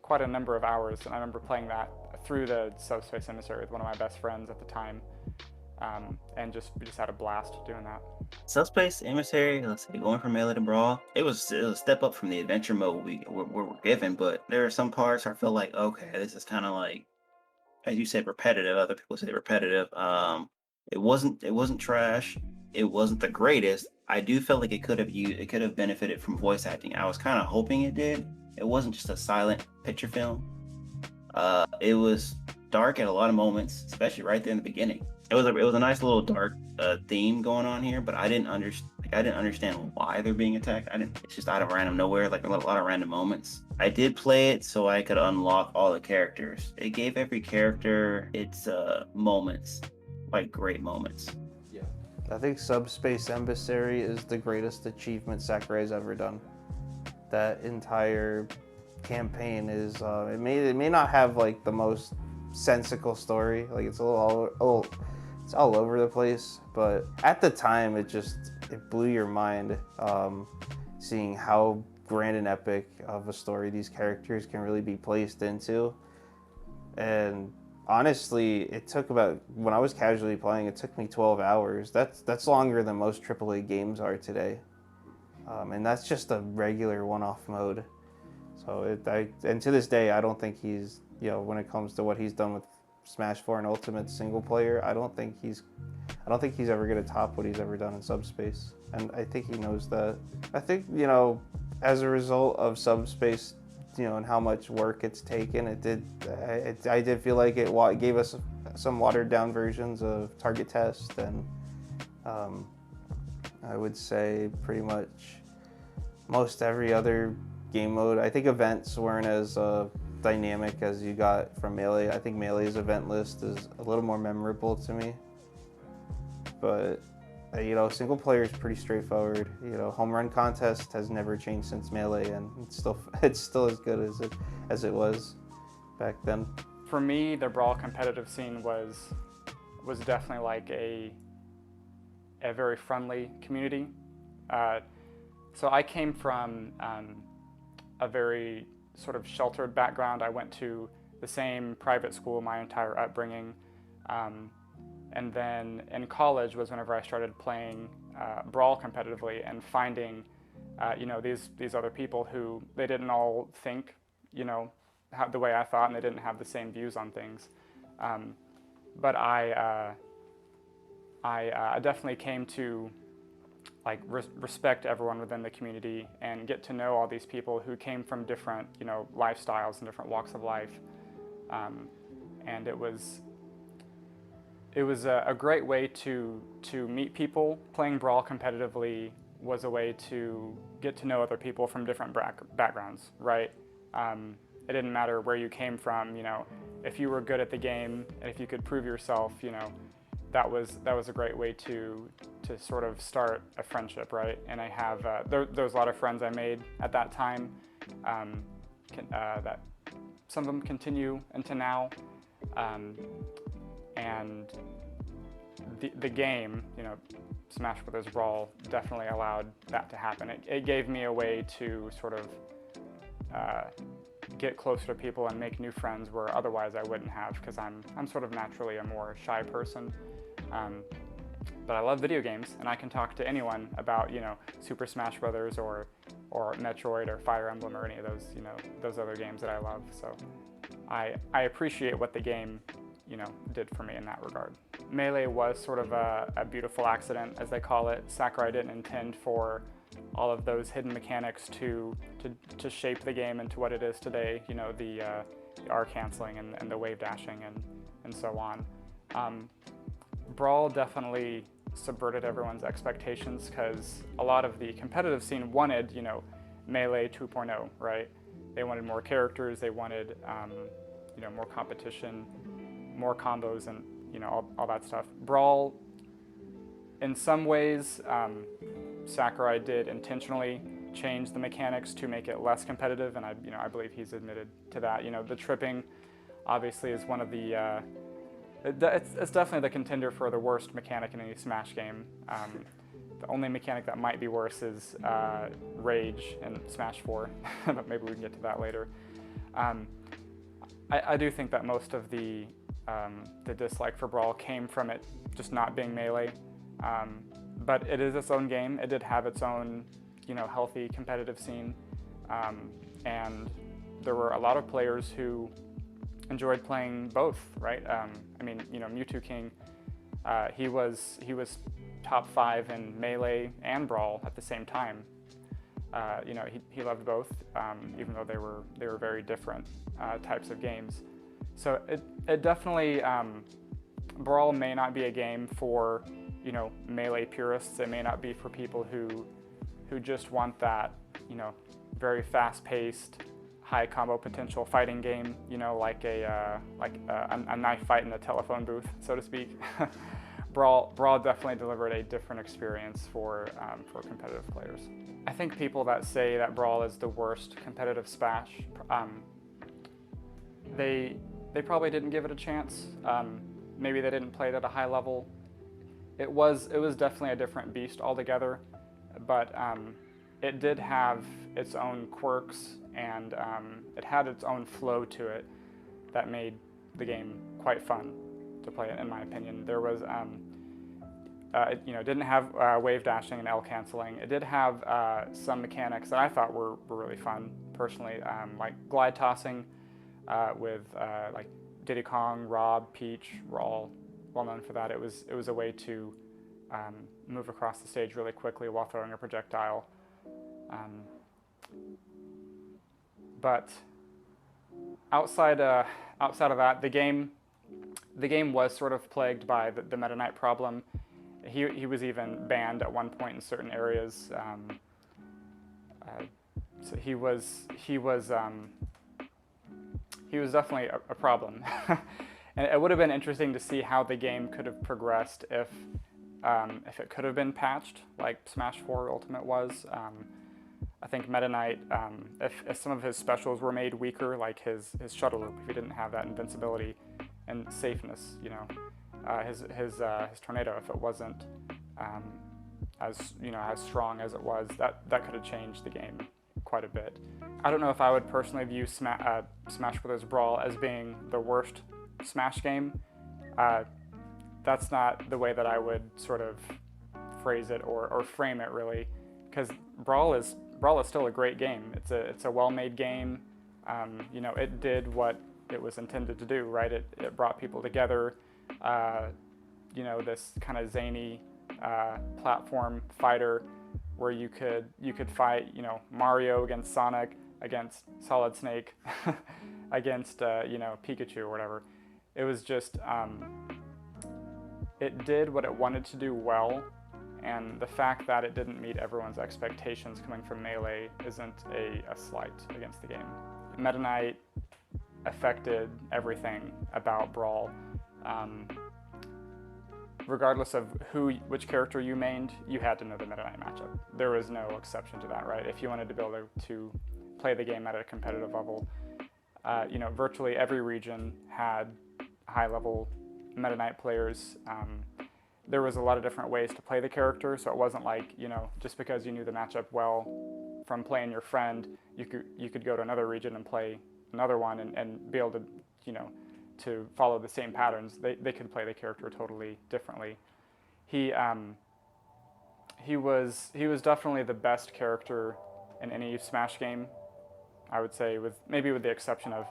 quite a number of hours, and I remember playing that through the Subspace Emissary with one of my best friends at the time, and we just had a blast doing that. Subspace Emissary, let's say, going from Melee to Brawl, it was a step up from the adventure mode we were given, but there are some parts where I feel like, okay, this is kind of like, as you said, repetitive. Other people say repetitive. It wasn't trash. It wasn't the greatest. I do feel like it could have benefited from voice acting. I was kind of hoping it did. It wasn't just a silent picture film. It was dark at a lot of moments, especially right there in the beginning. It was a nice little dark theme going on here, but I didn't understand why they're being attacked. It's just out of random nowhere, like a lot of random moments. I did play it so I could unlock all the characters. It gave every character its moments, like great moments. Yeah. I think Subspace Emissary is the greatest achievement Sakurai's ever done. That entire campaign is it may not have like the most sensical story, like it's all over the place, but at the time it blew your mind, seeing how grand and epic of a story these characters can really be placed into. And honestly, it took when I was casually playing, it took me 12 hours. That's longer than most AAA games are today. and that's just a regular one-off mode. So and to this day, I don't think he's, when it comes to what he's done with Smash 4 and Ultimate single player, I don't think he's ever going to top what he's ever done in Subspace. And I think he knows that. I think, as a result of Subspace, and how much work it's taken, I did feel like it gave us some watered down versions of Target Test, and I would say pretty much most every other game mode. I think events weren't as dynamic as you got from Melee. I think Melee's event list is a little more memorable to me. But single player is pretty straightforward. Home run contest has never changed since Melee, and it's still as good as it was back then. For me, the Brawl competitive scene was definitely like a very friendly community. So I came from a very sort of sheltered background. I went to the same private school my entire upbringing. And then in college was whenever I started playing Brawl competitively and finding, these other people who they didn't all think, the way I thought, and they didn't have the same views on things. But I definitely came to respect everyone within the community and get to know all these people who came from different, lifestyles and different walks of life. And it was a great way to meet people. Playing Brawl competitively was a way to get to know other people from different backgrounds, right? It didn't matter where you came from, if you were good at the game and if you could prove yourself, that was a great way to sort of start a friendship, right? And I have there was a lot of friends I made at that time that some of them continue into now. And the game, Smash Brothers Brawl definitely allowed that to happen. It gave me a way to sort of get closer to people and make new friends where otherwise I wouldn't have, because I'm sort of naturally a more shy person. But I love video games, and I can talk to anyone about, Super Smash Brothers or Metroid or Fire Emblem or any of those, those other games that I love. So I appreciate what the game did for me in that regard. Melee was sort of a beautiful accident, as they call it. Sakurai didn't intend for all of those hidden mechanics to shape the game into what it is today, the R canceling and the wave dashing and so on. Brawl definitely subverted everyone's expectations, because a lot of the competitive scene wanted, Melee 2.0, right? They wanted more characters, they wanted, more competition, more combos, and all that stuff. Brawl, in some ways, Sakurai did intentionally change the mechanics to make it less competitive, and I believe he's admitted to that. The tripping, obviously, is one of the it's definitely the contender for the worst mechanic in any Smash game. The only mechanic that might be worse is Rage in Smash 4, but maybe we can get to that later. I do think that most of the dislike for Brawl came from it just not being Melee, but it is its own game. It did have its own, healthy competitive scene, and there were a lot of players who enjoyed playing both, right? Mewtwo King, he was top 5 in Melee and Brawl at the same time. He loved both, even though they were very different types of games. So it definitely, Brawl may not be a game for, Melee purists. It may not be for people who just want that, very fast-paced, high combo potential fighting game, like a knife fight in a telephone booth, so to speak. Brawl definitely delivered a different experience for competitive players. I think people that say that Brawl is the worst competitive Smash, they probably didn't give it a chance. Maybe they didn't play it at a high level. It was definitely a different beast altogether, but it did have its own quirks, and it had its own flow to it that made the game quite fun to play, in my opinion. There was didn't have wave dashing and L canceling. It did have some mechanics that I thought were really fun personally, like glide tossing with like Diddy Kong, Rob, Peach were all well known for that. It was a way to move across the stage really quickly while throwing a projectile. But outside of that, the game was sort of plagued by the Meta Knight problem. He was even banned at one point in certain areas. So he was definitely a problem. And it would have been interesting to see how the game could have progressed if it could have been patched like Smash 4 Ultimate was. I think Meta Knight, if some of his specials were made weaker, like his shuttle loop, if he didn't have that invincibility and safeness, his tornado, if it wasn't as strong as it was, that could have changed the game quite a bit. I don't know if I would personally view Smash Bros. Brawl as being the worst Smash game. That's not the way that I would sort of phrase it or frame it really, because Brawl is still a great game. It's a well-made game. It did what it was intended to do, right? It brought people together. This kind of zany platform fighter where you could fight, Mario against Sonic, against Solid Snake, against Pikachu or whatever. It was just it did what it wanted to do well. And the fact that it didn't meet everyone's expectations coming from Melee isn't a slight against the game. Meta Knight affected everything about Brawl. Regardless of which character you mained, you had to know the Meta Knight matchup. There was no exception to that, right? If you wanted to be able to play the game at a competitive level, virtually every region had high-level Meta Knight players. There was a lot of different ways to play the character, so it wasn't like, just because you knew the matchup well from playing your friend, you could go to another region and play another one and be able to, to follow the same patterns. They could play the character totally differently. He was definitely the best character in any Smash game, I would say, with the exception of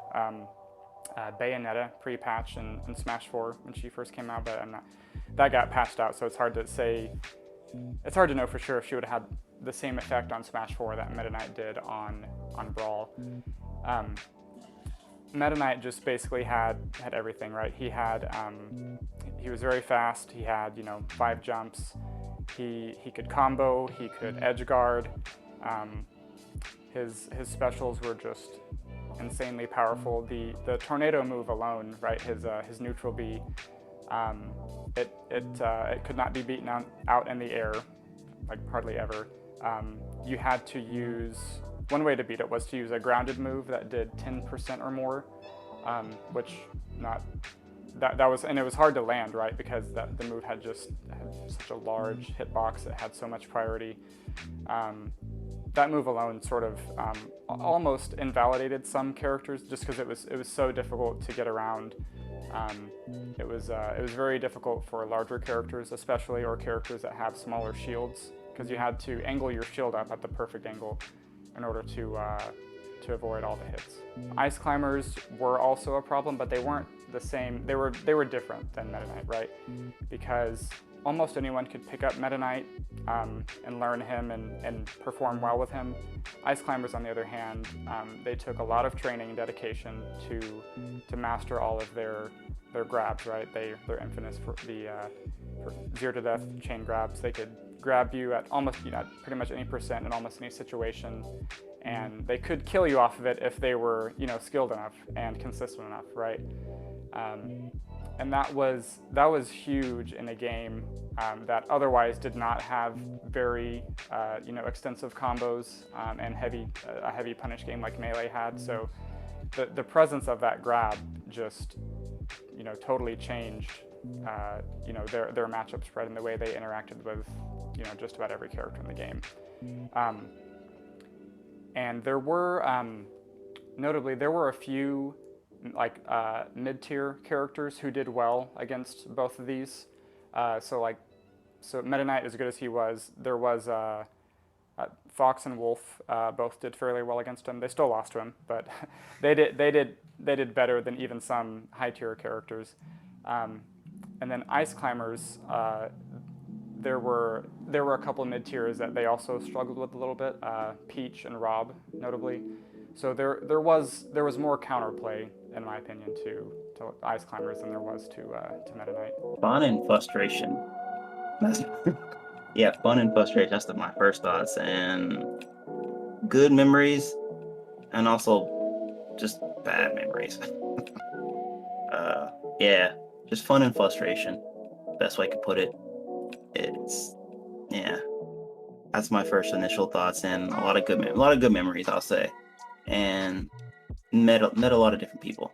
Bayonetta pre-patch in Smash 4 when she first came out, but that got patched out, so it's hard to say. It's hard to know for sure if she would have had the same effect on Smash 4 that Meta Knight did on Brawl. Meta Knight just basically had everything, right? He was very fast. He had 5 jumps. He could combo. He could edge guard. His specials were just insanely powerful. The tornado move alone, right? His neutral B. It could not be beaten out in the air, like hardly ever. You had to use, one way to beat it was to use a grounded move that did 10% or more, and it was hard to land, right? Because the move had such a large hitbox, it had so much priority. That move alone sort of almost invalidated some characters just because it was so difficult to get around. It was very difficult for larger characters, especially, or characters that have smaller shields, because you had to angle your shield up at the perfect angle in order to avoid all the hits. Ice climbers were also a problem, but they weren't the same. They were different than Meta Knight, right? Because almost anyone could pick up Meta Knight and learn him and perform well with him. Ice climbers, on the other hand, they took a lot of training and dedication to master all of their grabs, right? They're infamous for the for 0 to death chain grabs. They could grab you at almost pretty much any percent in almost any situation, and they could kill you off of it if they were skilled enough and consistent enough, right? And that was huge in a game that otherwise did not have very extensive combos and a heavy punish game like Melee had. So the presence of that grab just totally changed their matchup spread and the way they interacted with just about every character in the game. And there were notably a few mid-tier characters who did well against both of these. So like so Meta Knight, as good as he was, there was Fox and Wolf both did fairly well against him. They still lost to him, but they did better than even some high tier characters. And then Ice Climbers, there were a couple mid tiers that they also struggled with a little bit. Peach and Rob, notably. So there was more counterplay, in my opinion, to Ice Climbers than there was to Meta Knight. Fun and frustration. Yeah, fun and frustration. That's my first thoughts, and good memories, and also just bad memories. Yeah, just fun and frustration. Best way I could put it. Yeah, that's my first initial thoughts, and a lot of good memories, I'll say, and met a lot of different people.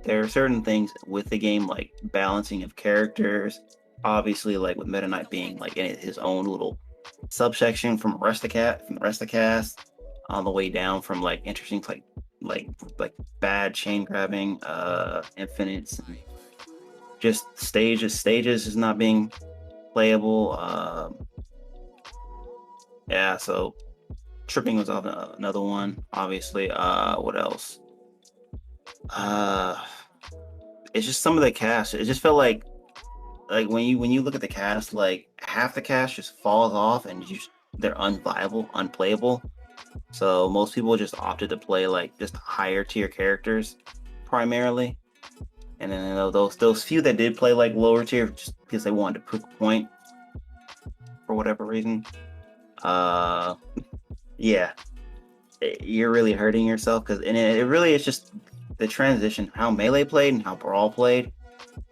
There are certain things with the game, like balancing of characters. Obviously, like with Meta Knight being like in his own little subsection from the rest of the cast, all the way down from like interesting like bad chain grabbing, infinites, and just stages is not being playable. Yeah, so tripping was another one. Obviously, what else? It's just some of the cast. It just felt like when you look at the cast, like half the cast just falls off and they're unviable, unplayable. So most people just opted to play like just higher tier characters primarily, and then those few that did play like lower tier just because they wanted to prove a point for whatever reason. Yeah, you're really hurting yourself because it really is just the transition, how Melee played and how Brawl played.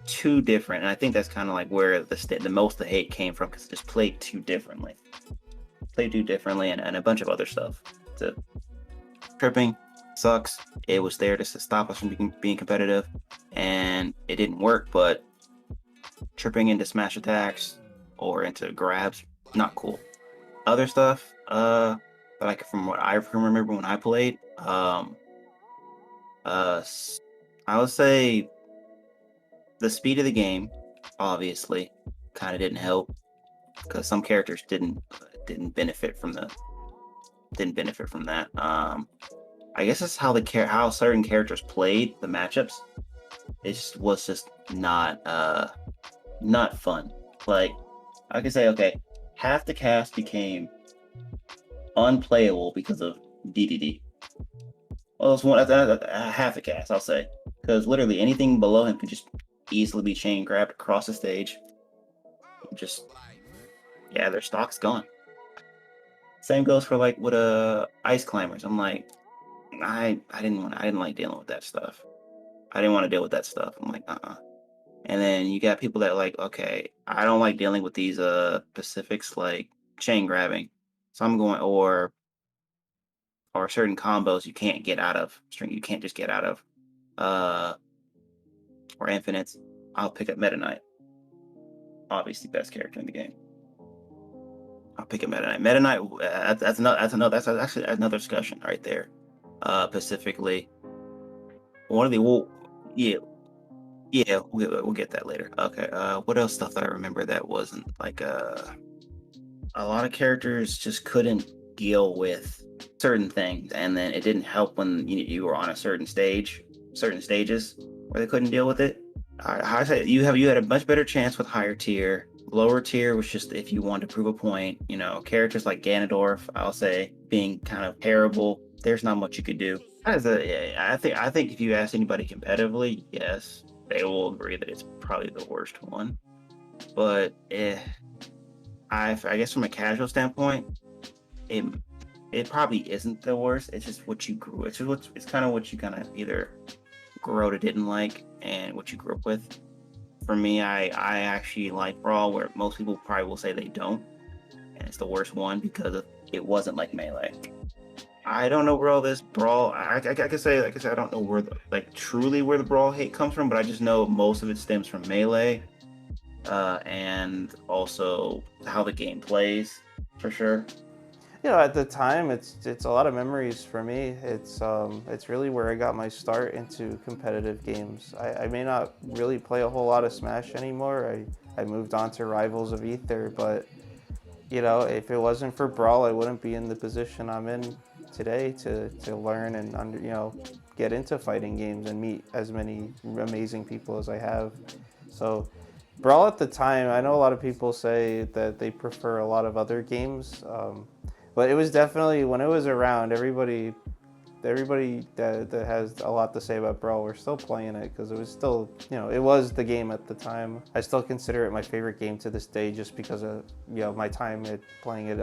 Too different, and I think that's kind of like where the most of the hate came from, because it just played too differently, and a bunch of other stuff. So tripping sucks. It was there to stop us from being competitive, and it didn't work. But tripping into smash attacks or into grabs, not cool. Other stuff, like from what I can remember when I played, I would say the speed of the game obviously kind of didn't help, because some characters didn't benefit from that. I guess that's how certain characters played the matchups. It was just not fun. Like I could say, okay, half the cast became unplayable because of DDD. Well, it's half the cast, I'll say, because literally anything below him could just easily be chain grabbed across the stage. Their stock's gone. Same goes for like with Ice Climbers. I'm like, I didn't like dealing with that stuff. I didn't want to deal with that stuff. I'm like, And then you got people that like, okay, I don't like dealing with these specifics like chain grabbing. So I'm going or certain combos you can't get out of. You can't just get out of. Or infinites. I'll pick up Meta Knight. Obviously, best character in the game. I'll pick up Meta Knight. Meta Knight. That's actually another discussion right there. Specifically, one of the we'll get that later. Okay. What else stuff that I remember that wasn't like a lot of characters just couldn't deal with certain things, and then it didn't help when you were on certain stages where they couldn't deal with it. I say you had a much better chance with higher tier. Lower tier was just if you wanted to prove a point. Characters like Ganondorf, I'll say, being kind of terrible. There's not much you could do. I think if you ask anybody competitively, yes, they will agree that it's probably the worst one. But I guess from a casual standpoint, it probably isn't the worst. It's just what you grew. It's kind of what you kind of either grew to didn't like and what you grew up with. For me, I actually like Brawl, where most people probably will say they don't, and it's the worst one because it wasn't like Melee. I don't know where all this Brawl. I could say, like I said, I don't know where truly where the Brawl hate comes from, but I just know most of it stems from Melee, and also how the game plays, for sure. At the time, it's a lot of memories for me. It's really where I got my start into competitive games. I may not really play a whole lot of Smash anymore. I moved on to Rivals of Ether, but if it wasn't for Brawl, I wouldn't be in the position I'm in today to learn and get into fighting games and meet as many amazing people as I have. So Brawl at the time, I know a lot of people say that they prefer a lot of other games, but it was definitely, when it was around, everybody that has a lot to say about Brawl were still playing it because it was still, it was the game at the time. I still consider it my favorite game to this day just because of, my time playing it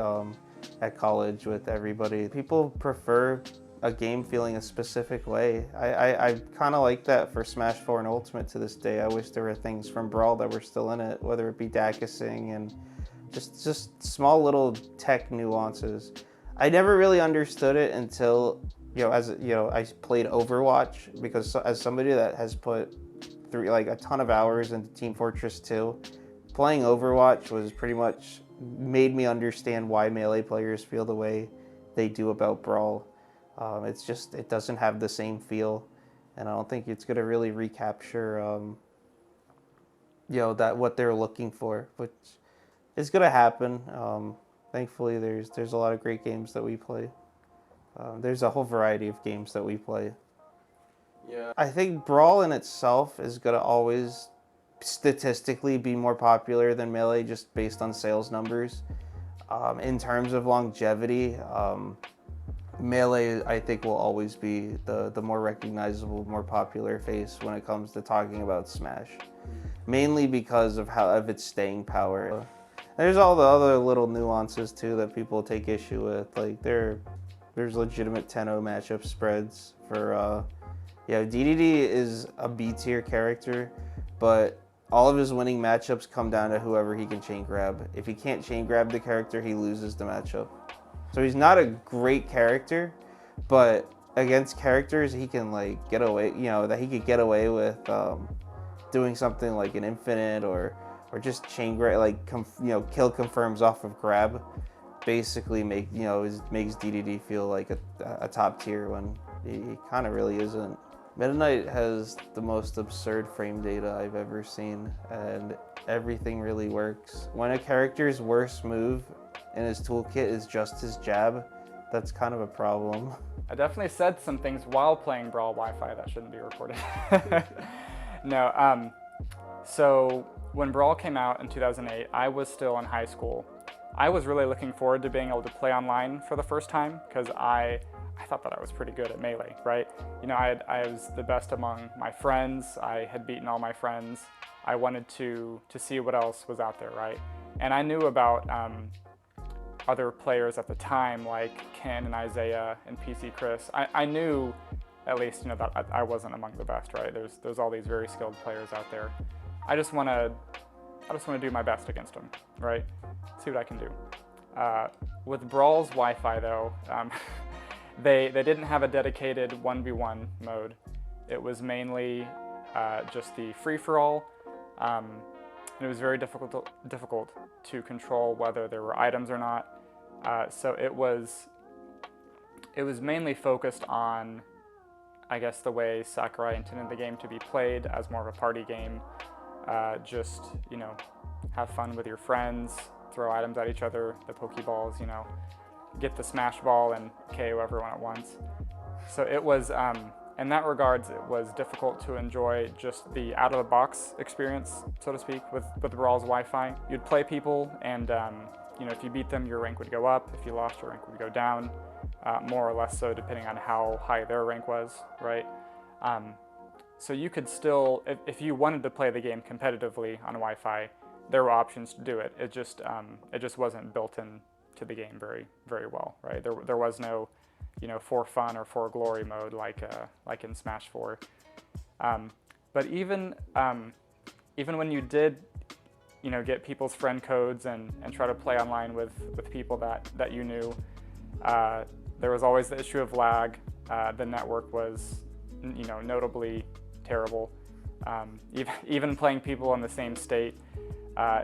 at college with everybody. People prefer a game feeling a specific way. I kind of like that for Smash 4 and Ultimate to this day. I wish there were things from Brawl that were still in it, whether it be Dakising and just small little tech nuances. I never really understood it until I played Overwatch, because as somebody that has put a ton of hours into Team Fortress 2, playing Overwatch was pretty much made me understand why Melee players feel the way they do about Brawl. It doesn't have the same feel, and I don't think it's gonna really recapture that what they're looking for, which is gonna happen. Thankfully, there's a lot of great games that we play. There's a whole variety of games that we play. Yeah. I think Brawl in itself is going to always statistically be more popular than Melee just based on sales numbers. In terms of longevity, Melee I think will always be the more recognizable, more popular face when it comes to talking about Smash. Mainly because of its staying power. There's all the other little nuances too that people take issue with, like there's legitimate 10-0 matchup spreads for, DDD is a B tier character, but all of his winning matchups come down to whoever he can chain grab. If he can't chain grab the character, he loses the matchup. So he's not a great character, but against characters he can get away, that he could get away with doing something like an infinite or just chain grab, kill confirms off of grab. Basically makes DDD feel like a top tier when he kind of really isn't. Meta Knight has the most absurd frame data I've ever seen, and everything really works. When a character's worst move in his toolkit is just his jab, that's kind of a problem. I definitely said some things while playing Brawl Wi-Fi that shouldn't be recorded. No, so when Brawl came out in 2008, I was still in high school. I was really looking forward to being able to play online for the first time because I thought that I was pretty good at Melee, right? I was the best among my friends. I had beaten all my friends. I wanted to see what else was out there, right? And I knew about other players at the time like Ken and Isaiah and PC Chris. I knew at least that I wasn't among the best, right? There's all these very skilled players out there. I just want to do my best against them, right? See what I can do. With Brawl's Wi-Fi though, they didn't have a dedicated 1v1 mode. It was mainly just the free-for-all. And it was very difficult to control whether there were items or not. So it was mainly focused on, I guess, the way Sakurai intended the game to be played as more of a party game. Just, have fun with your friends, throw items at each other, the Pokeballs, get the Smash Ball and KO everyone at once. So it was, in that regards, it was difficult to enjoy just the out-of-the-box experience, so to speak, with Brawl's Wi-Fi. You'd play people and, if you beat them, your rank would go up. If you lost, your rank would go down, more or less so depending on how high their rank was, right? So you could still, if you wanted to play the game competitively on Wi-Fi, there were options to do it. It just wasn't built in to the game very, very well, right? There was no, for fun or for glory mode like in Smash 4. But even when you did, get people's friend codes and try to play online with people that you knew, there was always the issue of lag. The network was, notably terrible. Even playing people in the same state,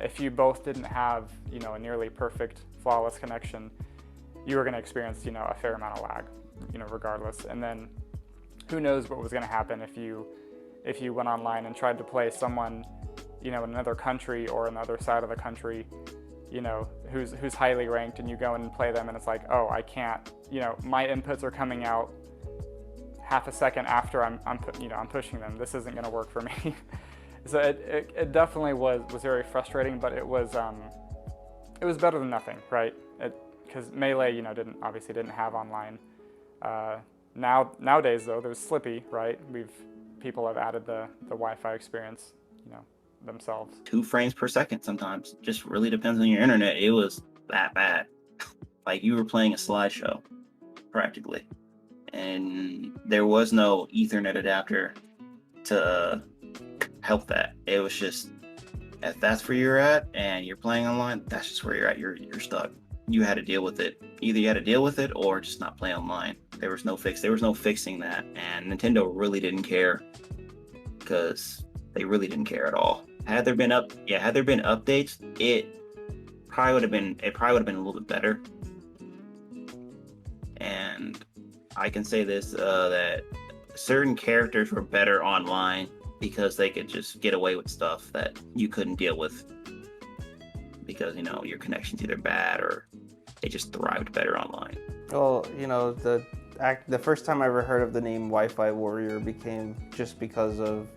if you both didn't have, a nearly perfect flawless connection, you were going to experience, you know, a fair amount of lag, you know, regardless. And then who knows what was going to happen if you went online and tried to play someone, you know, in another country or on the other side of the country, you know, who's highly ranked, and you go in and play them and it's like, oh, I can't, you know, my inputs are coming out half a second after I'm pushing them. This isn't going to work for me. So it definitely was very frustrating, but it was better than nothing, right? Because Melee, you know, obviously didn't have online. Nowadays though, there's Slippy, right? People have added the Wi-Fi experience, you know, themselves. 2 frames per second sometimes. Just really depends on your internet. It was that bad. Like you were playing a slideshow, practically. And there was no Ethernet adapter to help that. It was just, if that's where you're at and you're playing online, that's just where you're at. You're stuck. You had to deal with it. Either you had to deal with it or just not play online. There was no fixing that. And Nintendo really didn't care, because they really didn't care at all. Had there been updates, it probably would have been a little bit better. And I can say this, that certain characters were better online because they could just get away with stuff that you couldn't deal with, because, you know, your connection's either bad or they just thrived better online. Well, you know, the first time I ever heard of the name Wi-Fi Warrior became just because of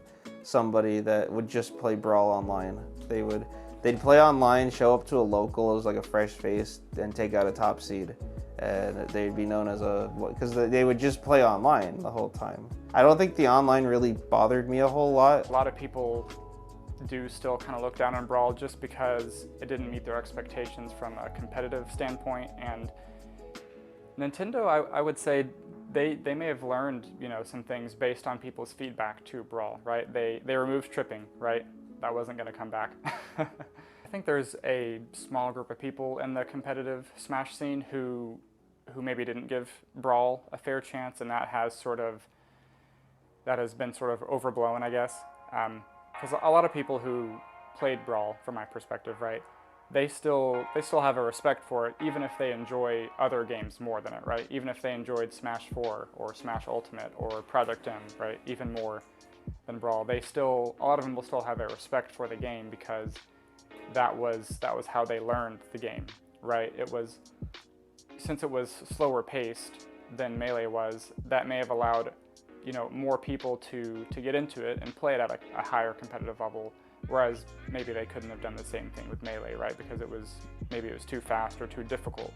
somebody that would just play Brawl Online. They'd play online, show up to a local as like a fresh face, and take out a top seed, and they'd be known as because they would just play online the whole time. I don't think the online really bothered me a whole lot. A lot of people do still kind of look down on Brawl just because it didn't meet their expectations from a competitive standpoint. And Nintendo, I would say, they may have learned, you know, some things based on people's feedback to Brawl, right? They removed tripping, right? That wasn't going to come back. I think there's a small group of people in the competitive Smash scene who maybe didn't give Brawl a fair chance, and that has been sort of overblown, I guess. Because a lot of people who played Brawl, from my perspective, right, they still have a respect for it, even if they enjoy other games more than it, right? Even if they enjoyed Smash 4 or Smash Ultimate or Project M, right, even more than Brawl, a lot of them will still have a respect for the game, because that was how they learned the game, right? Since it was slower paced than Melee was, that may have allowed, you know, more people to get into it and play it at a higher competitive level, whereas maybe they couldn't have done the same thing with Melee, right? Because maybe it was too fast or too difficult.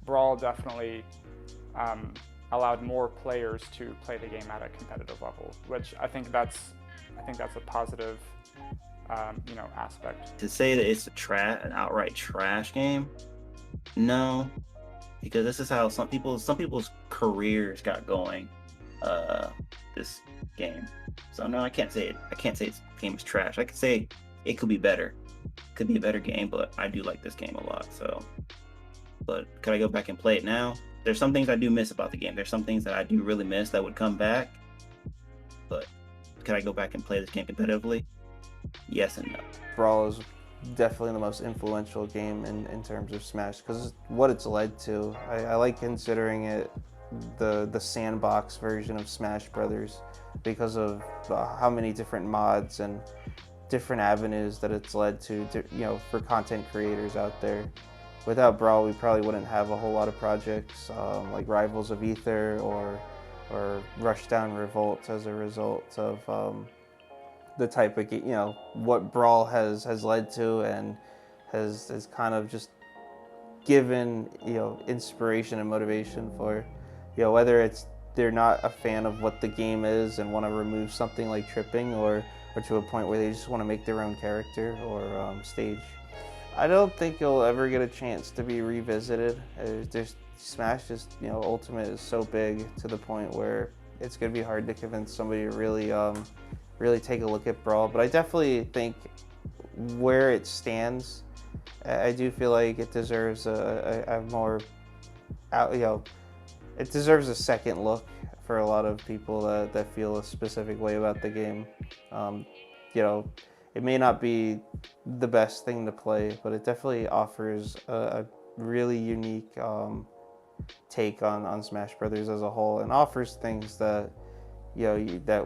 Brawl definitely allowed more players to play the game at a competitive level, which I think that's a positive, you know, aspect. To say that it's an outright trash game, no, because this is how some people's careers got going. This game. So no, I can't say this game is trash. I could say it could be better. Could be a better game, but I do like this game a lot. So, but could I go back and play it now? There's some things I do miss about the game. There's some things that I do really miss that would come back. But could I go back and play this game competitively? Yes and no. Brawl is definitely the most influential game in terms of Smash, because what it's led to. I like considering it the sandbox version of Smash Brothers, because of how many different mods and different avenues that it's led to, you know, for content creators out there. Without Brawl, we probably wouldn't have a whole lot of projects like Rivals of Ether or Rushdown Revolt, as a result of the type of, you know, what Brawl has led to, and has kind of just given, you know, inspiration and motivation for, you know, whether it's they're not a fan of what the game is and want to remove something like tripping, or to a point where they just want to make their own character or stage. I don't think you'll ever get a chance to be revisited. Smash just, you know, Ultimate is so big to the point where it's going to be hard to convince somebody to really take a look at Brawl. But I definitely think where it stands, I do feel like it deserves a more, you know, it deserves a second look for a lot of people that feel a specific way about the game. You know, it may not be the best thing to play, but it definitely offers a really unique take on Smash Brothers as a whole, and offers things that that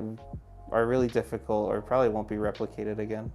are really difficult or probably won't be replicated again.